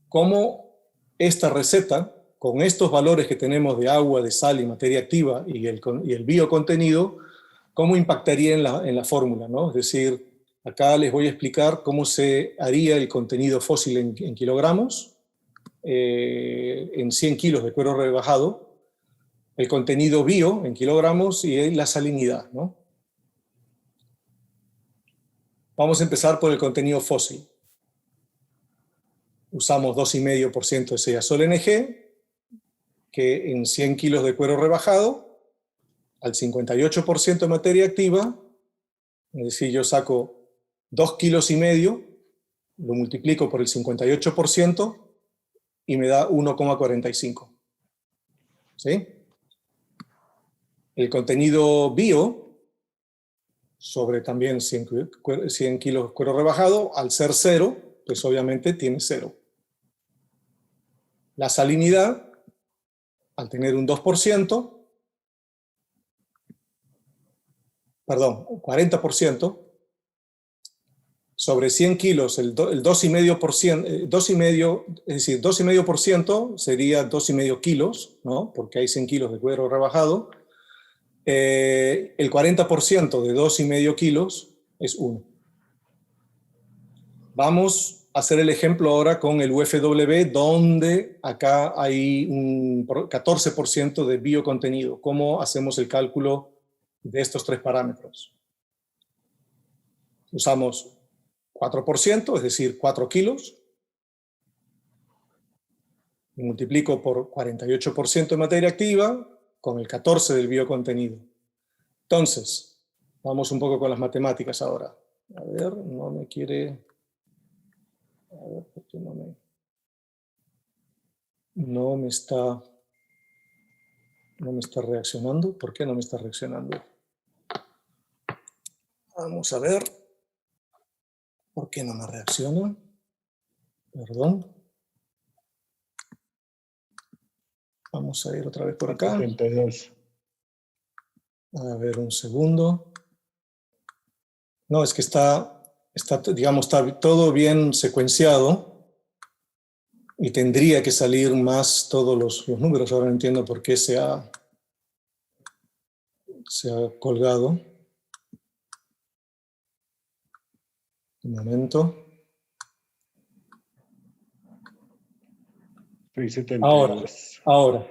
Speaker 2: ¿cómo esta receta, con estos valores que tenemos de agua, de sal y materia activa y el biocontenido, cómo impactaría en la fórmula, ¿no? Es decir, acá les voy a explicar cómo se haría el contenido fósil en kilogramos, en 100 kilos de cuero rebajado, el contenido bio en kilogramos y la salinidad, ¿no? Vamos a empezar por el contenido fósil. Usamos 2,5% de Cedazol NG, que en 100 kilos de cuero rebajado, al 58% de materia activa, Es decir, yo saco 2,5 kilos, lo multiplico por el 58% y me da 1,45. ¿Sí? El contenido bio, sobre también 100 kilos cuero rebajado, al ser 0, pues obviamente tiene 0. La salinidad, al tener un 2%, perdón, 40%, sobre 100 kilos, el 2,5%, es decir, 2,5% sería 2,5 kilos, ¿no? Porque hay 100 kilos de cuero rebajado. El 40% de 2,5 kilos es 1. Vamos a hacer el ejemplo ahora con el UFW, donde acá hay un 14% de biocontenido. ¿Cómo hacemos el cálculo de estos 3 parámetros? Usamos 4%, es decir, 4 kilos. Multiplico por 48% de materia activa con el 14% del biocontenido. Entonces, vamos un poco con las matemáticas ahora. A ver, no me quiere... A ver, ¿por qué no me está reaccionando? ¿Por qué no me está reaccionando? Vamos a ver. ¿Por qué no me reacciona? Perdón. Vamos a ir otra vez por acá.
Speaker 1: 72.
Speaker 2: A ver, un segundo. No, es que está todo bien secuenciado y tendría que salir más todos los números. Ahora no entiendo por qué se ha colgado. Un momento.
Speaker 1: 72.
Speaker 2: Ahora.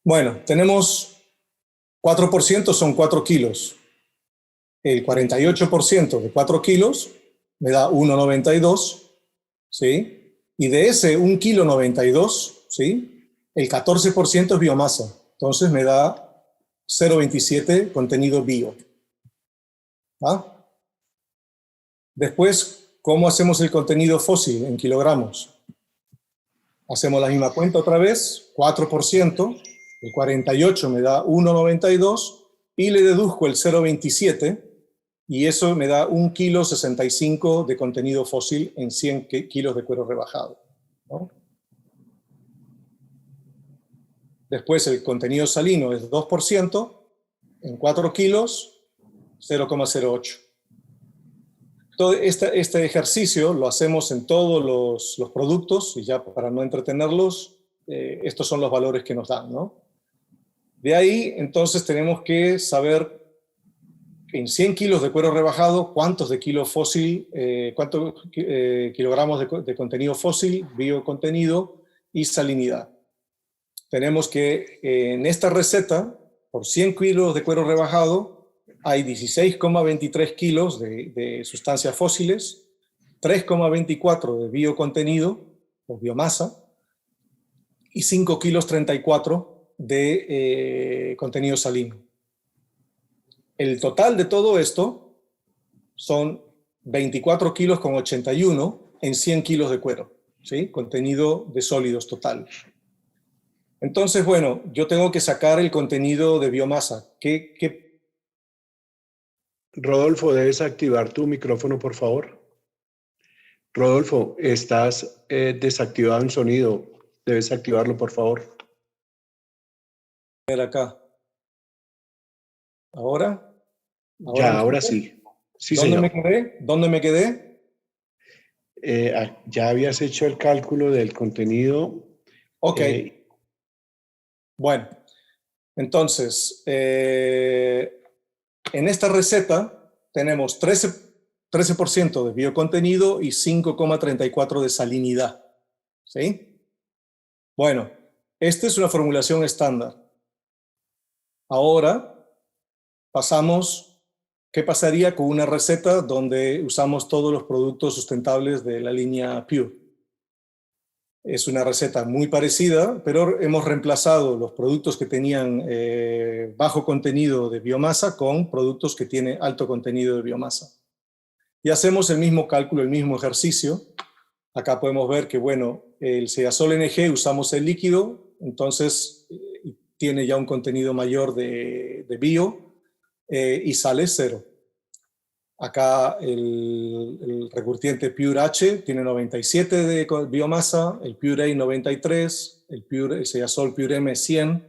Speaker 2: Bueno, tenemos 4% son 4 kilos. El 48% de 4 kilos me da 1,92, ¿sí? Y de ese 1,92 kg, ¿sí? El 14% es biomasa. Entonces me da 0,27 contenido bio. ¿Ah? Después, ¿cómo hacemos el contenido fósil en kilogramos? Hacemos la misma cuenta otra vez, 4%, el 48 me da 1,92 y le deduzco el 0,27 y eso me da 1,65 kg de contenido fósil en 100 kilos de cuero rebajado, ¿no? Después el contenido salino es 2%, en 4 kilos, 0,08. Todo este ejercicio lo hacemos en todos los productos, y ya para no entretenerlos, estos son los valores que nos dan, ¿no? De ahí, entonces, tenemos que saber en 100 kilos de cuero rebajado, cuántos kilogramos de contenido fósil, biocontenido y salinidad. Tenemos que en esta receta, por 100 kilos de cuero rebajado, hay 16,23 kilos de sustancias fósiles, 3,24 de biocontenido o biomasa y 5,34 kilos de contenido salino. El total de todo esto son 24,81 kilos en 100 kilos de cuero, ¿sí? Contenido de sólidos total. Entonces, bueno, yo tengo que sacar el contenido de biomasa.
Speaker 1: Rodolfo, debes activar tu micrófono, por favor. Rodolfo, estás desactivado en sonido. Debes activarlo, por favor.
Speaker 2: A ver acá. ¿Ahora?
Speaker 1: Ya, ahora sí. Sí,
Speaker 2: ¿Dónde
Speaker 1: señor.
Speaker 2: ¿Dónde me quedé?
Speaker 1: Ya habías hecho el cálculo del contenido.
Speaker 2: Ok. Bueno, entonces, en esta receta tenemos 13% de biocontenido y 5,34 de salinidad. ¿Sí? Bueno, esta es una formulación estándar. Ahora pasamos, ¿qué pasaría con una receta donde usamos todos los productos sustentables de la línea Pure? Es una receta muy parecida, pero hemos reemplazado los productos que tenían bajo contenido de biomasa con productos que tienen alto contenido de biomasa. Y hacemos el mismo cálculo, el mismo ejercicio. Acá podemos ver que, bueno, el Ceasol NG usamos el líquido, entonces tiene ya un contenido mayor de bio y sale 0. Acá el recurtiente Pure H tiene 97 de biomasa, el Pure A 93, el Ceasol Pure M 100,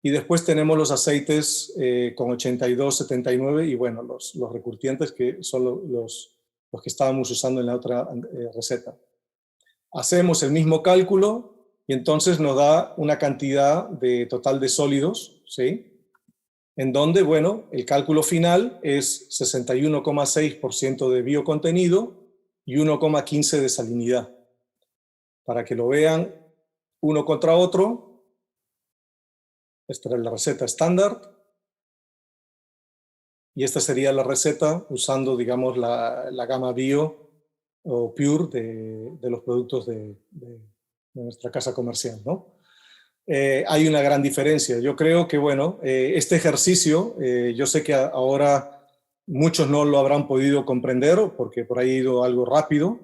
Speaker 2: y después tenemos los aceites con 82, 79, y bueno, los recurtientes que son los que estábamos usando en la otra receta. Hacemos el mismo cálculo y entonces nos da una cantidad de total de sólidos, ¿sí? En donde, bueno, el cálculo final es 61,6% de biocontenido y 1,15% de salinidad. Para que lo vean uno contra otro, esta es la receta estándar y esta sería la receta usando, digamos, la gama bio o pure de los productos de nuestra casa comercial, ¿no? Hay una gran diferencia. Yo creo que, bueno, este ejercicio, yo sé que ahora muchos no lo habrán podido comprender porque por ahí ha ido algo rápido,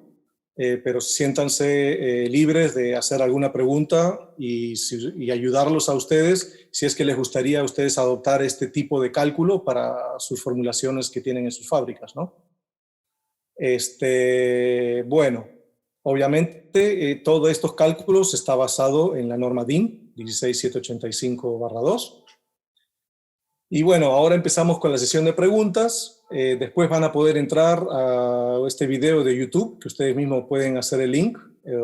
Speaker 2: pero siéntanse libres de hacer alguna pregunta y ayudarlos a ustedes si es que les gustaría a ustedes adoptar este tipo de cálculo para sus formulaciones que tienen en sus fábricas, ¿no? Bueno, obviamente todos estos cálculos está basado en la norma DIN 16785/2. Y bueno, ahora empezamos con la sesión de preguntas. Después van a poder entrar a este video de YouTube, que ustedes mismos pueden hacer el link,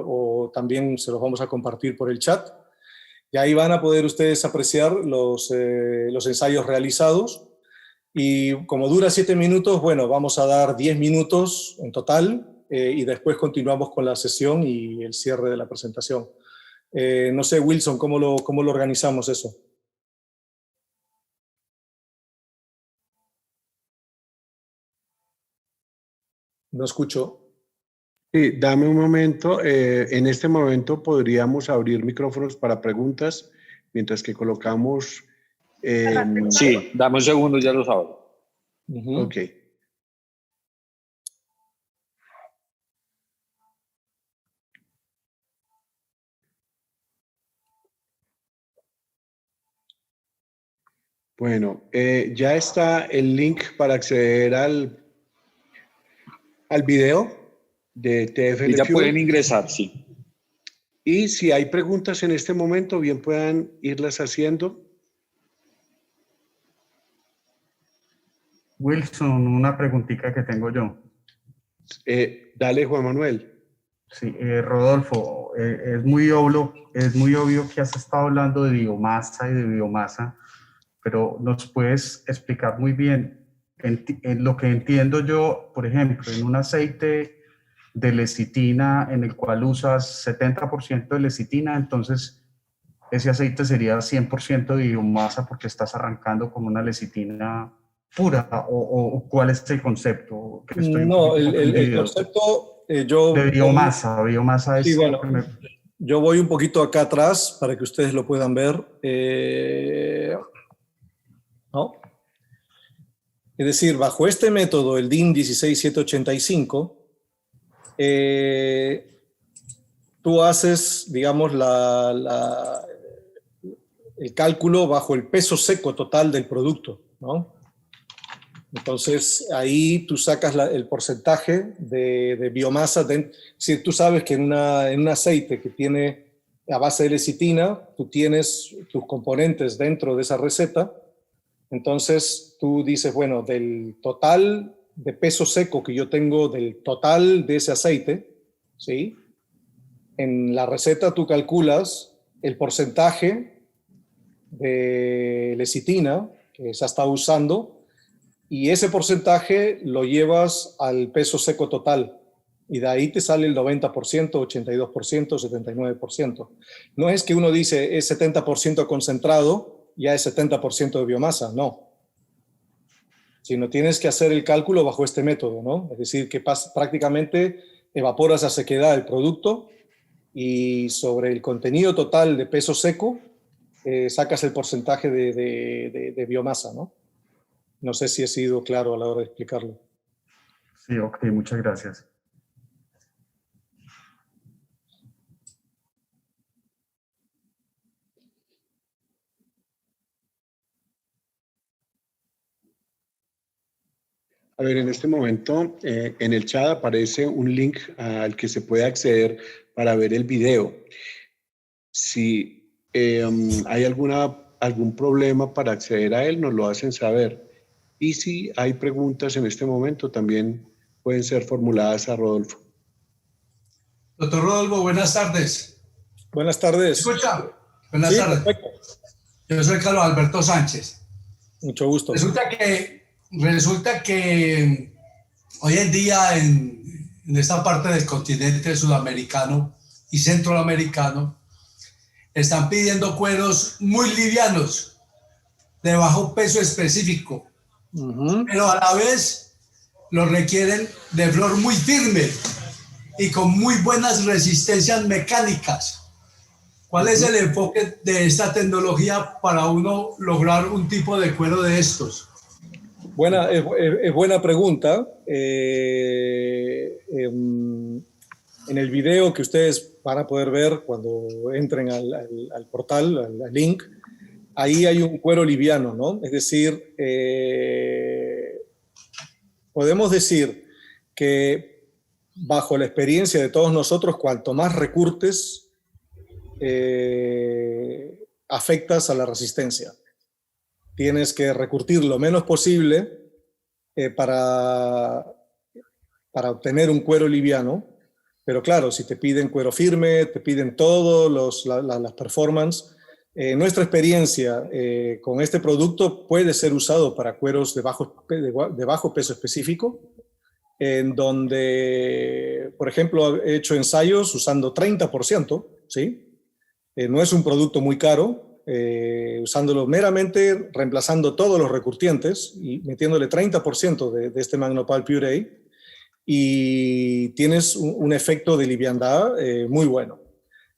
Speaker 2: o también se los vamos a compartir por el chat. Y ahí van a poder ustedes apreciar los ensayos realizados. Y como dura 7 minutos, bueno, vamos a dar 10 minutos en total y después continuamos con la sesión y el cierre de la presentación. No sé, Wilson, ¿cómo lo organizamos eso? No escucho.
Speaker 1: Sí, dame un momento. En este momento podríamos abrir micrófonos para preguntas mientras que colocamos...
Speaker 6: Sí, dame un segundo, ya lo abro.
Speaker 1: Ok. Bueno, ya está el link para acceder al video de TFL
Speaker 6: Y ya
Speaker 1: Fuel.
Speaker 6: pueden ingresar, sí.
Speaker 1: Y si hay preguntas en este momento, bien puedan irlas haciendo.
Speaker 7: Wilson, una preguntita que tengo yo.
Speaker 1: Dale, Juan Manuel.
Speaker 7: Sí, Rodolfo, es muy obvio que has estado hablando de biomasa y de biomasa, pero ¿nos puedes explicar muy bien en lo que entiendo yo, por ejemplo, en un aceite de lecitina en el cual usas 70% de lecitina, entonces ese aceite sería 100% de biomasa porque estás arrancando con una lecitina pura, o cuál es el concepto? Que estoy
Speaker 2: No, el concepto
Speaker 7: de biomasa es...
Speaker 2: Sí, bueno, yo voy un poquito acá atrás para que ustedes lo puedan ver. ¿No? Es decir, bajo este método, el DIN 16785, tú haces, digamos, el cálculo bajo el peso seco total del producto, ¿no? Entonces, ahí tú sacas el porcentaje de biomasa. Si tú sabes que en un aceite que tiene a base de lecitina, tú tienes tus componentes dentro de esa receta, entonces tú dices, bueno, del total de peso seco que yo tengo, del total de ese aceite, ¿sí? En la receta tú calculas el porcentaje de lecitina que se ha estado usando, y ese porcentaje lo llevas al peso seco total. Y de ahí te sale el 90%, 82%, 79%. No es que uno dice es 70% concentrado, ya es 70% de biomasa, no. Sino tienes que hacer el cálculo bajo este método, ¿no? Es decir, que prácticamente evaporas a sequedad el producto y sobre el contenido total de peso seco, sacas el porcentaje de biomasa, ¿no? No sé si he sido claro a la hora de explicarlo.
Speaker 7: Sí, ok, muchas gracias.
Speaker 1: A ver, en este momento en el chat aparece un link al que se puede acceder para ver el video. Si hay algún problema para acceder a él, nos lo hacen saber. Y si hay preguntas en este momento, también pueden ser formuladas a Rodolfo.
Speaker 8: Doctor Rodolfo, buenas tardes.
Speaker 2: Buenas tardes.
Speaker 8: ¿Escucha? Buenas
Speaker 2: Sí,
Speaker 8: tardes.
Speaker 2: perfecto.
Speaker 8: Yo soy Carlos Alberto Sánchez.
Speaker 2: Mucho gusto.
Speaker 8: Resulta que hoy en día en esta parte del continente sudamericano y centroamericano están pidiendo cueros muy livianos, de bajo peso específico, pero a la vez lo requieren de flor muy firme y con muy buenas resistencias mecánicas. ¿Cuál es el enfoque de esta tecnología para uno lograr un tipo de cuero de estos?
Speaker 2: Es buena pregunta. En el video que ustedes van a poder ver cuando entren al portal, al link, ahí hay un cuero liviano, ¿no? Es decir, podemos decir que bajo la experiencia de todos nosotros, cuanto más recurtes, afectas a la resistencia. Tienes que recurtir lo menos posible para obtener un cuero liviano, pero claro, si te piden cuero firme, te piden todas las performance. Nuestra experiencia con este producto puede ser usado para cueros de bajo peso específico, en donde, por ejemplo, he hecho ensayos usando 30%, ¿sí? No es un producto muy caro, usándolo meramente, reemplazando todos los recurtientes y metiéndole 30% de este Magnopal Puree, y tienes un efecto de liviandad muy bueno.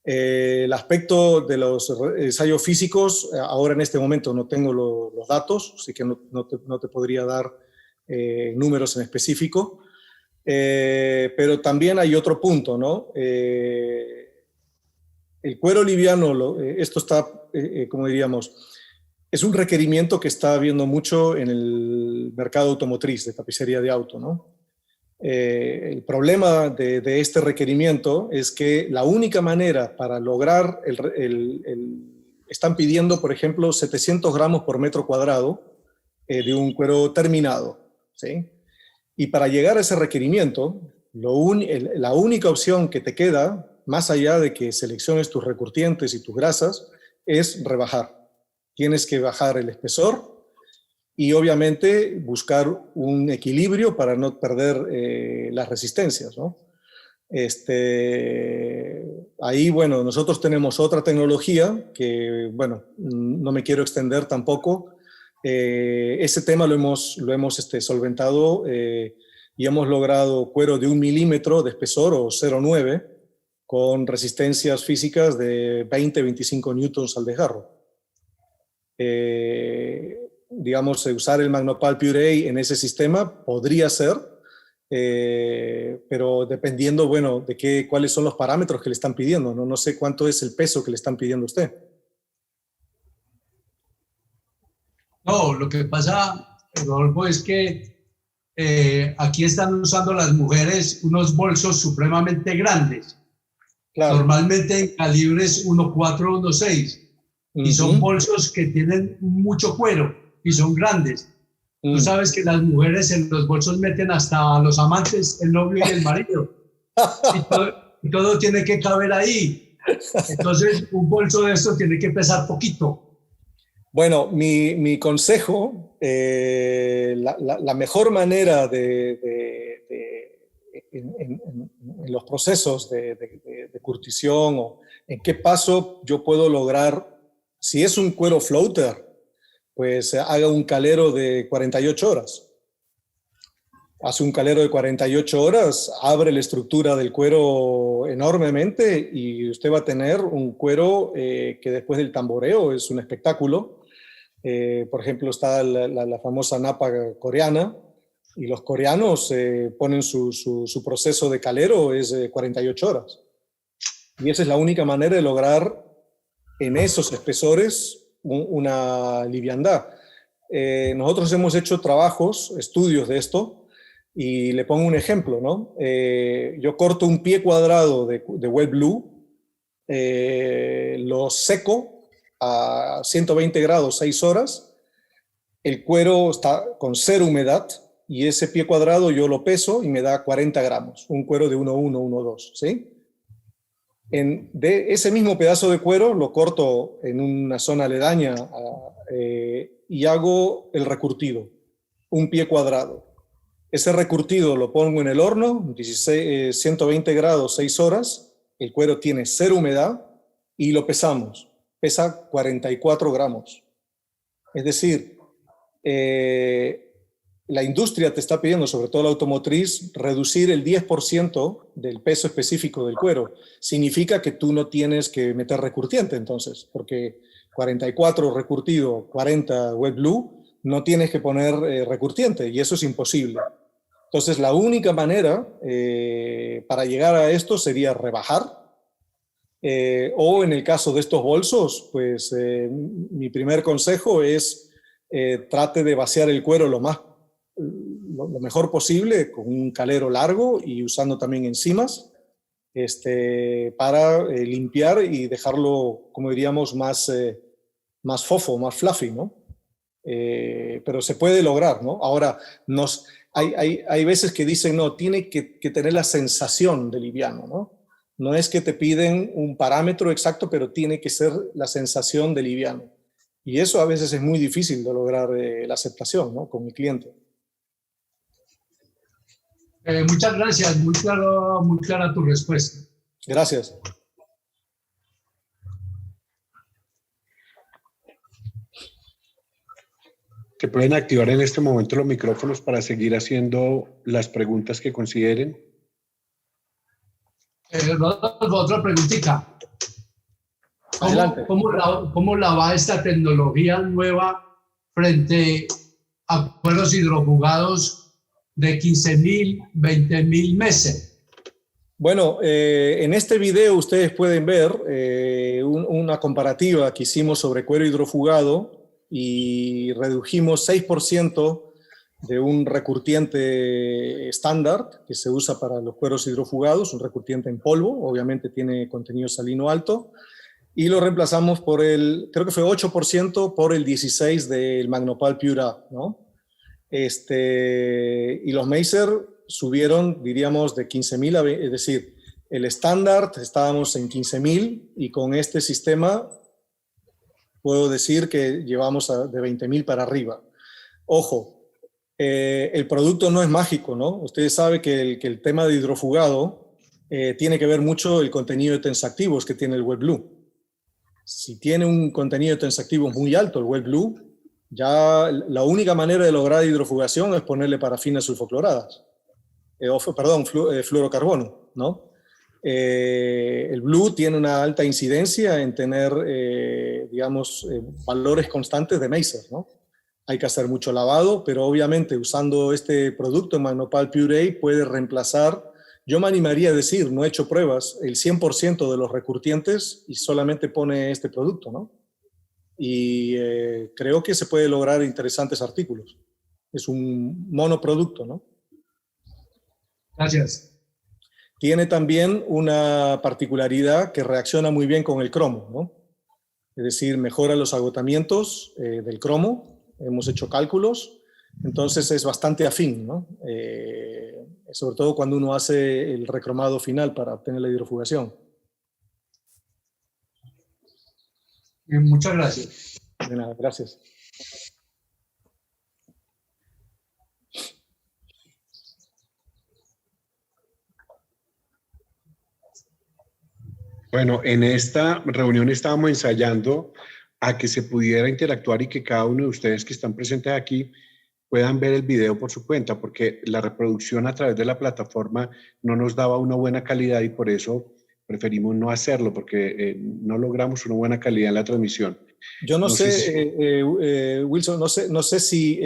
Speaker 2: El aspecto de los ensayos físicos, ahora en este momento no tengo los datos, así que no te podría dar números en específico, pero también hay otro punto, ¿no? El cuero liviano, esto está, como diríamos, es un requerimiento que está habiendo mucho en el mercado automotriz, de tapicería de auto, ¿no? El problema de este requerimiento es que la única manera para lograr, están pidiendo, por ejemplo, 700 gramos por metro cuadrado de un cuero terminado, ¿sí? Y para llegar a ese requerimiento, la única opción que te queda, más allá de que selecciones tus recurtientes y tus grasas, es rebajar. Tienes que bajar el espesor y obviamente buscar un equilibrio para no perder las resistencias, ¿no? Ahí, bueno, nosotros tenemos otra tecnología que, bueno, no me quiero extender tampoco. Ese tema lo hemos solventado y hemos logrado cuero de 1 milímetro de espesor o 0,9 con resistencias físicas de 20-25 newtons al desgarro. Digamos, usar el Magnopal Puree en ese sistema podría ser, pero dependiendo, bueno, de cuáles son los parámetros que le están pidiendo, ¿no? No sé cuánto es el peso que le están pidiendo a usted.
Speaker 8: No, lo que pasa, Rodolfo, es que aquí están usando las mujeres unos bolsos supremamente grandes, claro. Normalmente en calibres 1.4, 1.6, y son bolsos que tienen mucho cuero y son grandes. Tú sabes que las mujeres en los bolsos meten hasta los amantes, el novio y el marido, y todo tiene que caber ahí. Entonces, un bolso de estos tiene que pesar poquito.
Speaker 2: Bueno, mi consejo, la mejor manera en los procesos de curtición o en qué paso yo puedo lograr, si es un cuero floater, pues haga un calero de 48 horas. hace un calero de 48 horas, abre la estructura del cuero enormemente y usted va a tener un cuero que después del tamboreo es un espectáculo. Por ejemplo, está la famosa napa coreana, y los coreanos ponen su proceso de calero es 48 horas. Y esa es la única manera de lograr en esos espesores una liviandad. Nosotros hemos hecho estudios de esto, y le pongo un ejemplo, ¿no? Yo corto un pie cuadrado de wet blue, lo seco a 120 grados 6 horas, el cuero está con 0 humedad, y ese pie cuadrado yo lo peso y me da 40 gramos, un cuero de 1,1, 1,2, ¿sí? De ese mismo pedazo de cuero lo corto en una zona aledaña y hago el recurtido, un pie cuadrado. Ese recurtido lo pongo en el horno, 120 grados, 6 horas, el cuero tiene 0 humedad y lo pesamos. Pesa 44 gramos. Es decir, la industria te está pidiendo, sobre todo la automotriz, reducir el 10% del peso específico del cuero. Significa que tú no tienes que meter recurtiente entonces, porque 44 recurtido, 40 wet blue, no tienes que poner recurtiente, y eso es imposible. Entonces, la única manera para llegar a esto sería rebajar, o en el caso de estos bolsos, pues mi primer consejo es trate de vaciar el cuero lo mejor posible, con un calero largo y usando también enzimas para limpiar y dejarlo, como diríamos, más fofo, más fluffy, ¿no? Pero se puede lograr, ¿no? Ahora, hay veces que dicen, no, tiene que tener la sensación de liviano, ¿no? No es que te piden un parámetro exacto, pero tiene que ser la sensación de liviano. Y eso a veces es muy difícil de lograr la aceptación, ¿no? Con mi cliente.
Speaker 8: Muchas gracias, muy clara tu respuesta.
Speaker 2: Gracias.
Speaker 1: Se pueden activar en este momento los micrófonos para seguir haciendo las preguntas que consideren.
Speaker 8: Rodolfo, otra preguntita.
Speaker 2: Adelante.
Speaker 8: ¿Cómo la va esta tecnología nueva frente a cueros hidrofugados de 15.000, 20.000 meses?
Speaker 2: Bueno, en este video ustedes pueden ver una comparativa que hicimos sobre cuero hidrofugado, y redujimos 6% de un recurtiente estándar que se usa para los cueros hidrofugados, un recurtiente en polvo, obviamente tiene contenido salino alto, y lo reemplazamos por creo que fue 8% por el 16% del Magnopal Pure A, ¿no? Y los Macer subieron, diríamos, de 15.000 a 20, es decir, el estándar estábamos en 15.000, y con este sistema puedo decir que llevamos de 20.000 para arriba. Ojo, el producto no es mágico, ¿no? Ustedes saben que el tema de hidrofugado tiene que ver mucho el contenido de tensoactivos que tiene el wet blue. Si tiene un contenido de tensoactivos muy alto el wet blue, ya la única manera de lograr hidrofugación es ponerle parafinas sulfocloradas, fluorocarbono, ¿no? El blue tiene una alta incidencia en tener, digamos, valores constantes de Macer, ¿no? Hay que hacer mucho lavado, pero obviamente usando este producto Magnopal Pure A puede reemplazar, yo me animaría a decir, no he hecho pruebas, el 100% de los recurtientes, y solamente pone este producto, ¿no? Y creo que se puede lograr interesantes artículos. Es un monoproducto, ¿no?
Speaker 8: Gracias.
Speaker 2: Tiene también una particularidad que reacciona muy bien con el cromo, ¿no? Es decir, mejora los agotamientos del cromo. Hemos hecho cálculos, entonces es bastante afín, ¿no? Sobre todo cuando uno hace el recromado final para obtener la hidrofugación.
Speaker 8: Muchas gracias.
Speaker 2: De nada, gracias.
Speaker 1: Bueno, en esta reunión estábamos ensayando a que se pudiera interactuar y que cada uno de ustedes que están presentes aquí puedan ver el video por su cuenta, porque la reproducción a través de la plataforma no nos daba una buena calidad y por eso preferimos no hacerlo, porque no logramos una buena calidad en la transmisión.
Speaker 2: Yo no sé, Wilson, no sé si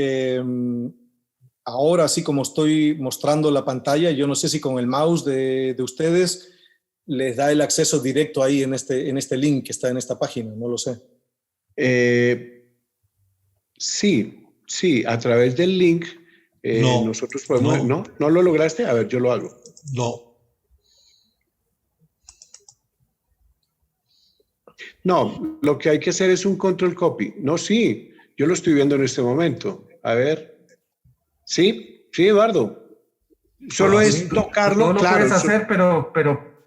Speaker 2: ahora, así como estoy mostrando la pantalla, yo no sé si con el mouse de ustedes les da el acceso directo ahí en este link que está en esta página, no lo sé.
Speaker 1: Sí, a través del link nosotros podemos... ¿No lo lograste? A ver, yo lo hago. No, lo que hay que hacer es un control copy. No, sí, yo lo estoy viendo en este momento. A ver. Sí, Eduardo. Solo es tocarlo,
Speaker 7: no lo
Speaker 1: claro.
Speaker 7: Puedes hacer, pero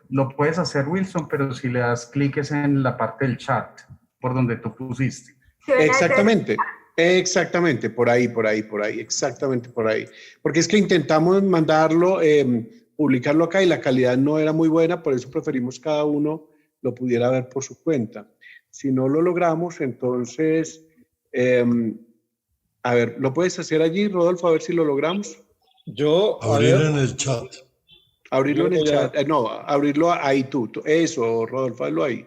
Speaker 7: lo puedes hacer, Wilson, pero si le das cliques en la parte del chat, por donde tú pusiste.
Speaker 1: Exactamente, por ahí, exactamente por ahí. Porque es que intentamos mandarlo, publicarlo acá y la calidad no era muy buena, por eso preferimos cada uno lo pudiera ver por su cuenta. Si no lo logramos, entonces, a ver, ¿lo puedes hacer allí, Rodolfo, a ver si lo logramos?
Speaker 9: Abrirlo en el chat.
Speaker 1: Abrirlo en el chat, no, abrirlo ahí tú. Eso, Rodolfo, hazlo ahí.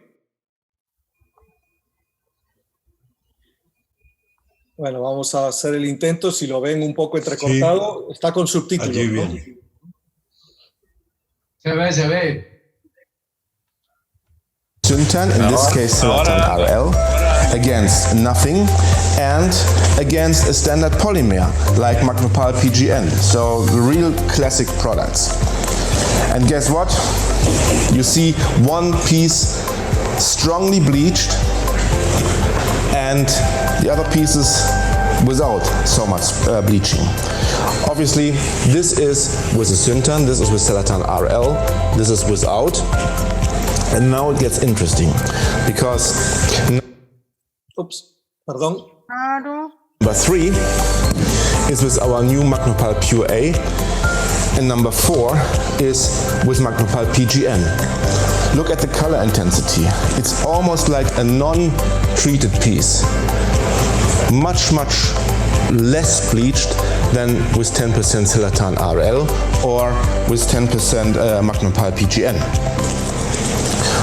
Speaker 2: Bueno, vamos a hacer el intento. Si lo ven un poco entrecortado, está con subtítulos,
Speaker 9: allí
Speaker 2: ¿no?
Speaker 9: viene.
Speaker 8: Se ve.
Speaker 10: Syntan, in this case Celathan RL, against nothing, and against a standard polymer like Magnopal PGN. So the real classic products. And guess what? You see one piece strongly bleached and the other pieces without so much bleaching. Obviously, this is with the Syntan, this is with Celathan RL, this is without. And now it gets interesting, because number 3 is with our new Magnopal Pure A, and number 4 is with Magnopal PGN. Look at the color intensity. It's almost like a non-treated piece. Much less bleached than with 10% Celathan RL or with 10% Magnopal PGN.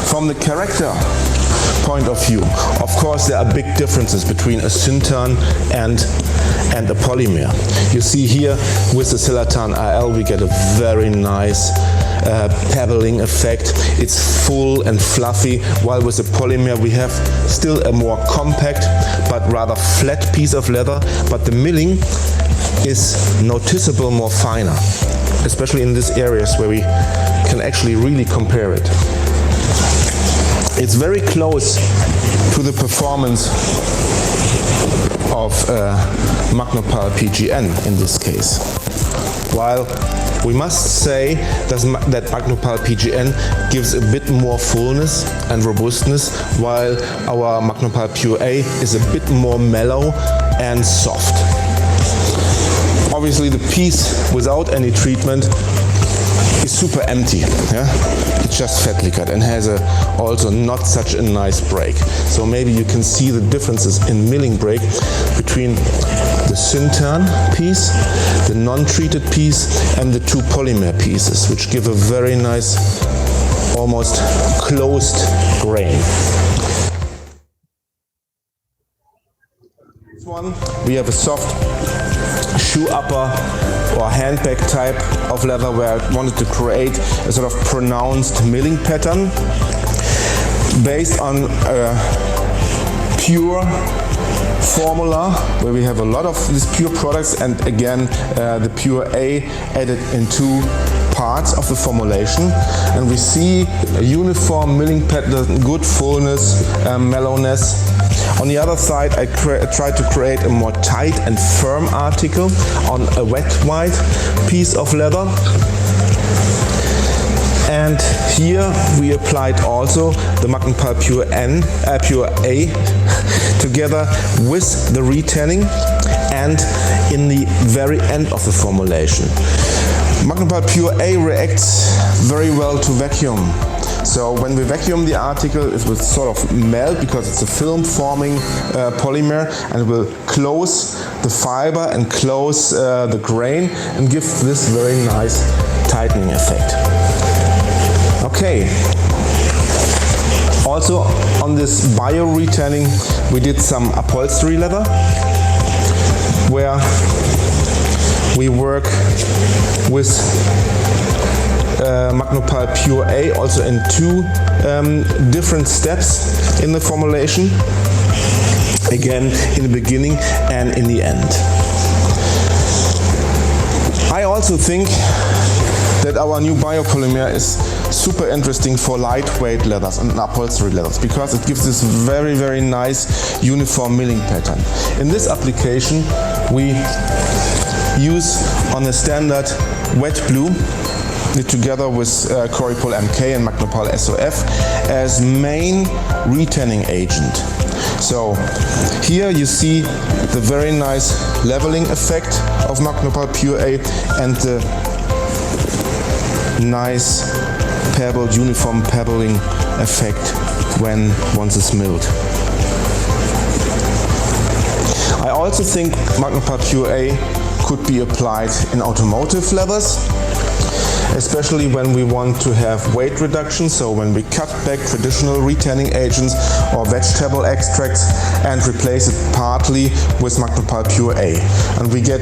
Speaker 10: From the character point of view, of course there are big differences between a Syntan and a polymer. You see here with the Celathan RL we get a very nice pebbling effect. It's full and fluffy, while with the polymer we have still a more compact but rather flat piece of leather, but the milling is noticeable more finer, especially in these areas where we can actually really compare it. It's very close to the performance of Magnopal PGN in this case. While we must say that Magnopal PGN gives a bit more fullness and robustness, while our Magnopal Pure A is a bit more mellow and soft. Obviously the piece without any treatment is super empty. It's just fat liquored and has also not such a nice break. So maybe you can see the differences in milling break between the Syntan piece, the non-treated piece, and the two polymer pieces, which give a very nice, almost closed grain. This one, we have a soft shoe upper or handbag type of leather where I wanted to create a sort of pronounced milling pattern based on a pure formula where we have a lot of these pure products, and again the Pure A added in 2 parts of the formulation, and we see a uniform milling pattern, good fullness, mellowness. On the other side, I tried to create a more tight and firm article on a wet white piece of leather. And here we applied also the Magnopal Pure A together with the retanning and in the very end of the formulation. Magnopal Pure A reacts very well to vacuum. So when we vacuum the article, it will sort of melt because it's a film-forming polymer, and it will close the fiber and close the grain and give this very nice tightening effect. Okay. Also on this bio-retanning we did some upholstery leather, where we work with Magnopal Pure A, also in two different steps in the formulation, again in the beginning and in the end. I also think that our new biopolymer is super interesting for lightweight leathers and upholstery leathers, because it gives this very, very nice uniform milling pattern. In this application we use on a standard wet blue together with Coripol MK and Magnopal SOF as main retanning agent. So here you see the very nice leveling effect of Magnopal Pure A and the nice pebbled, uniform pebbling effect when once it's milled. I also think Magnopal Pure A could be applied in automotive leathers, especially when we want to have weight reduction, so when we cut back traditional retanning agents or vegetable extracts and replace it partly with Magnopal Pure A. And we get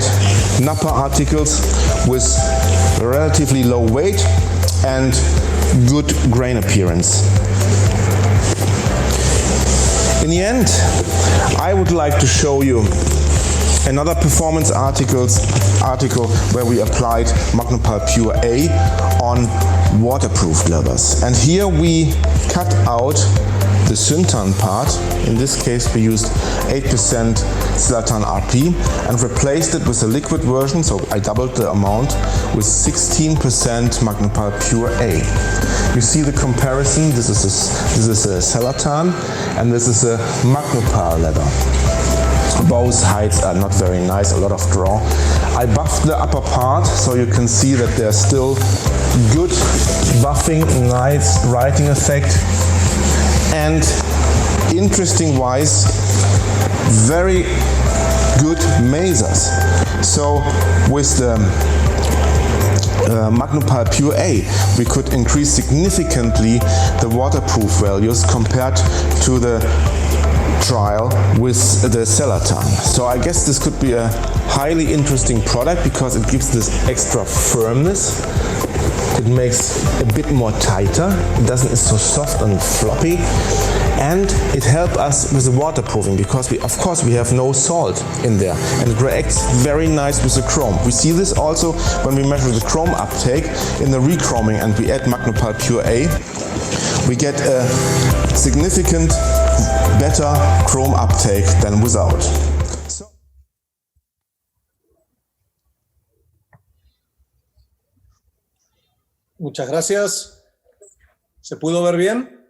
Speaker 10: Nappa articles with relatively low weight and good grain appearance. In the end, I would like to show you another performance article where we applied Magnopal Pure A on waterproof leathers. And here we cut out the syntan part. In this case we used 8% Celathan RP and replaced it with a liquid version, so I doubled the amount, with 16% Magnopal Pure A. You see the comparison. This is a Celathan and this is a Magnopal leather. Both heights are not very nice, a lot of draw. I buffed the upper part so you can see that there's still good buffing, nice writing effect, and interesting wise, very good masers. So with the Magnopal Pure A we could increase significantly the waterproof values compared to the trial with the Celathan. So I guess this could be a highly interesting product because it gives this extra firmness. It makes a bit more tighter. It's so soft and floppy, and it helps us with the waterproofing because of course we have no salt in there, and it reacts very nice with the chrome. We see this also when we measure the chrome uptake in the rechroming and we add Magnopal Pure A. We get a significant better chrome uptake than without.
Speaker 2: Muchas gracias. ¿Se pudo ver bien?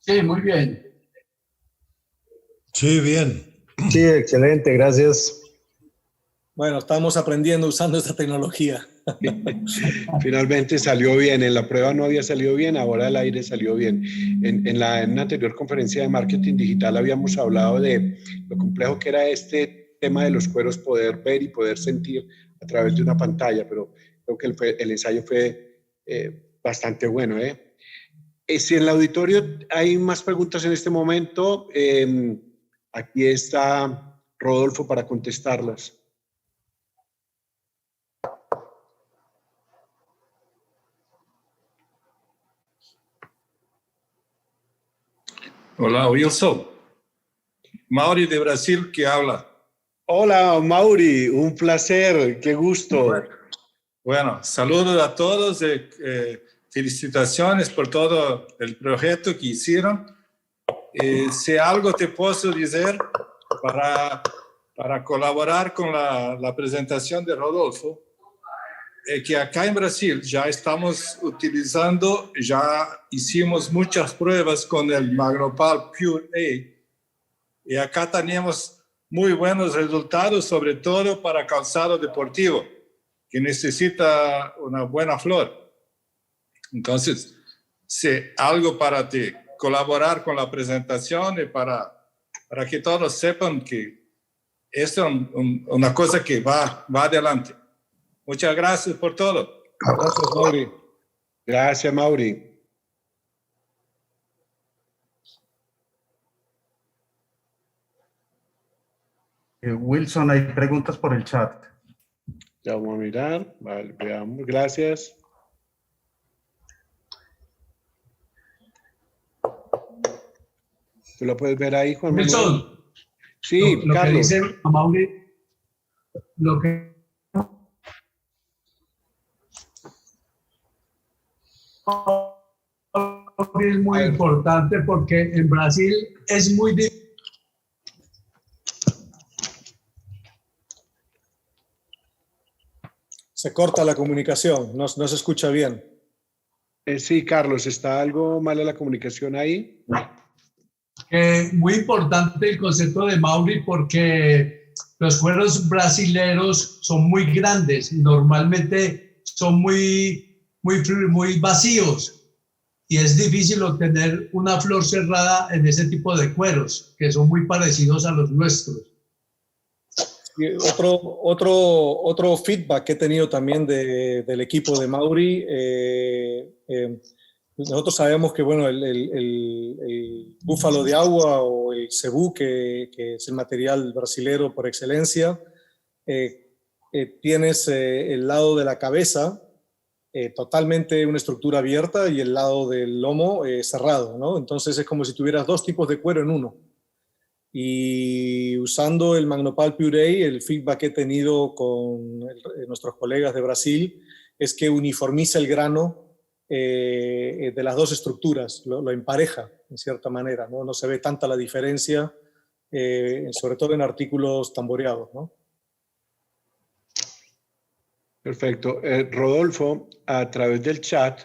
Speaker 8: Sí, muy bien.
Speaker 9: Sí, bien.
Speaker 11: Sí, excelente, gracias.
Speaker 2: Bueno, estamos aprendiendo usando esta tecnología.
Speaker 1: Finalmente salió bien. En la prueba no había salido bien, ahora al aire salió bien. En una anterior conferencia de marketing digital habíamos hablado de lo complejo que era este tema de los cueros, poder ver y poder sentir a través de una pantalla, pero creo que el ensayo fue bastante bueno. Si en el auditorio hay más preguntas en este momento, aquí está Rodolfo para contestarlas.
Speaker 12: Hola, Wilson. Mauri de Brasil que habla.
Speaker 1: Hola, Mauri, un placer, qué gusto.
Speaker 12: Bueno, saludos a todos, felicitaciones por todo el proyecto que hicieron. Si algo te puedo decir para colaborar con la presentación de Rodolfo, que acá en Brasil ya estamos utilizando, ya hicimos muchas pruebas con el Magnopal Pure A y acá tenemos muy buenos resultados, sobre todo para calzado deportivo, que necesita una buena flor. Entonces, sí, algo para ti, colaborar con la presentación y para que todos sepan que esto es una cosa que va adelante. Muchas gracias por todo.
Speaker 2: Gracias, Mauri.
Speaker 1: Gracias, Mauri.
Speaker 7: Wilson, hay preguntas por el chat.
Speaker 1: Ya vamos a mirar. Vale, veamos. Gracias. ¿Tú lo puedes ver ahí, Juan Manuel?
Speaker 8: Wilson.
Speaker 1: Sí,
Speaker 8: lo
Speaker 1: Carlos.
Speaker 8: que dice Mauri, lo que es muy importante porque en Brasil es muy difícil.
Speaker 2: Se corta la comunicación, no se escucha bien.
Speaker 1: Sí, Carlos, ¿está algo mala la comunicación ahí?
Speaker 8: Muy importante el concepto de Mauri porque los cueros brasileros son muy grandes, normalmente son muy vacíos y es difícil obtener una flor cerrada en ese tipo de cueros que son muy parecidos a los nuestros.
Speaker 2: Y otro feedback que he tenido también del equipo de Mauri, nosotros sabemos que bueno, el búfalo de agua o el cebú, que es el material brasilero por excelencia, tienes el lado de la cabeza totalmente una estructura abierta y el lado del lomo cerrado, ¿no? Entonces es como si tuvieras dos tipos de cuero en uno. Y usando el Magnopal Pure, el feedback que he tenido con nuestros colegas de Brasil es que uniformiza el grano de las dos estructuras, lo empareja en cierta manera, ¿no? No se ve tanta la diferencia, sobre todo en artículos tamboreados, ¿no?
Speaker 1: Perfecto. Rodolfo, a través del chat,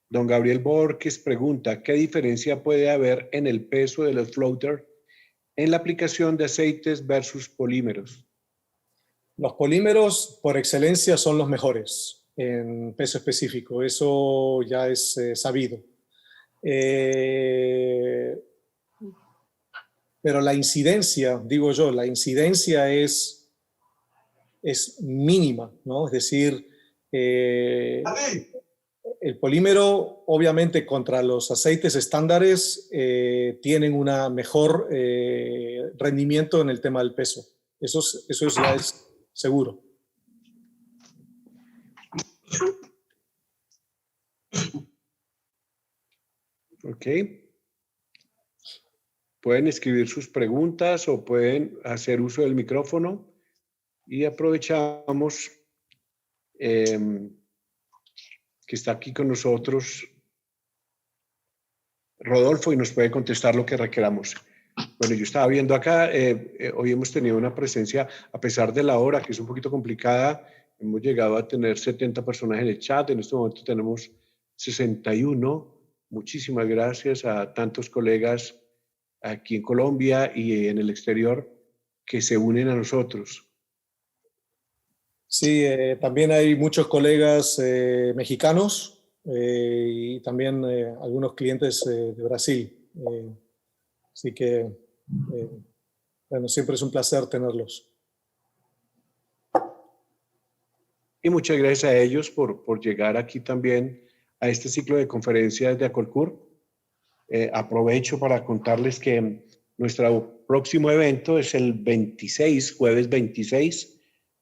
Speaker 1: don Gabriel Borges pregunta, ¿qué diferencia puede haber en el peso de los floaters en la aplicación de aceites versus polímeros?
Speaker 2: Los polímeros, por excelencia, son los mejores en peso específico. Eso ya es sabido. Pero la incidencia, digo yo, la incidencia es mínima, ¿no? Es decir, el polímero, obviamente, contra los aceites estándares, tienen una mejor rendimiento en el tema del peso. Eso ya es seguro.
Speaker 1: Ok. Pueden escribir sus preguntas o pueden hacer uso del micrófono y aprovechamos que está aquí con nosotros Rodolfo y nos puede contestar lo que requeramos. Bueno, yo estaba viendo acá, hoy hemos tenido una presencia, a pesar de la hora, que es un poquito complicada, hemos llegado a tener 70 personas en el chat, en este momento tenemos 61. Muchísimas gracias a tantos colegas aquí en Colombia y en el exterior que se unen a nosotros.
Speaker 2: Sí, también hay muchos colegas mexicanos y también algunos clientes de Brasil. Así que, bueno, siempre es un placer tenerlos.
Speaker 1: Y muchas gracias a ellos por llegar aquí también a este ciclo de conferencias de Acolcur. Aprovecho para contarles que nuestro próximo evento es el 26, jueves 26.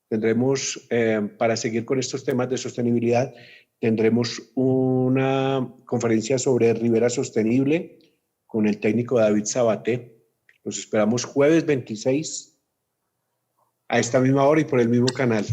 Speaker 1: Tendremos, para seguir con estos temas de sostenibilidad, tendremos una conferencia sobre Ribera Sostenible con el técnico David Sabaté. Los esperamos jueves 26 a esta misma hora y por el mismo canal.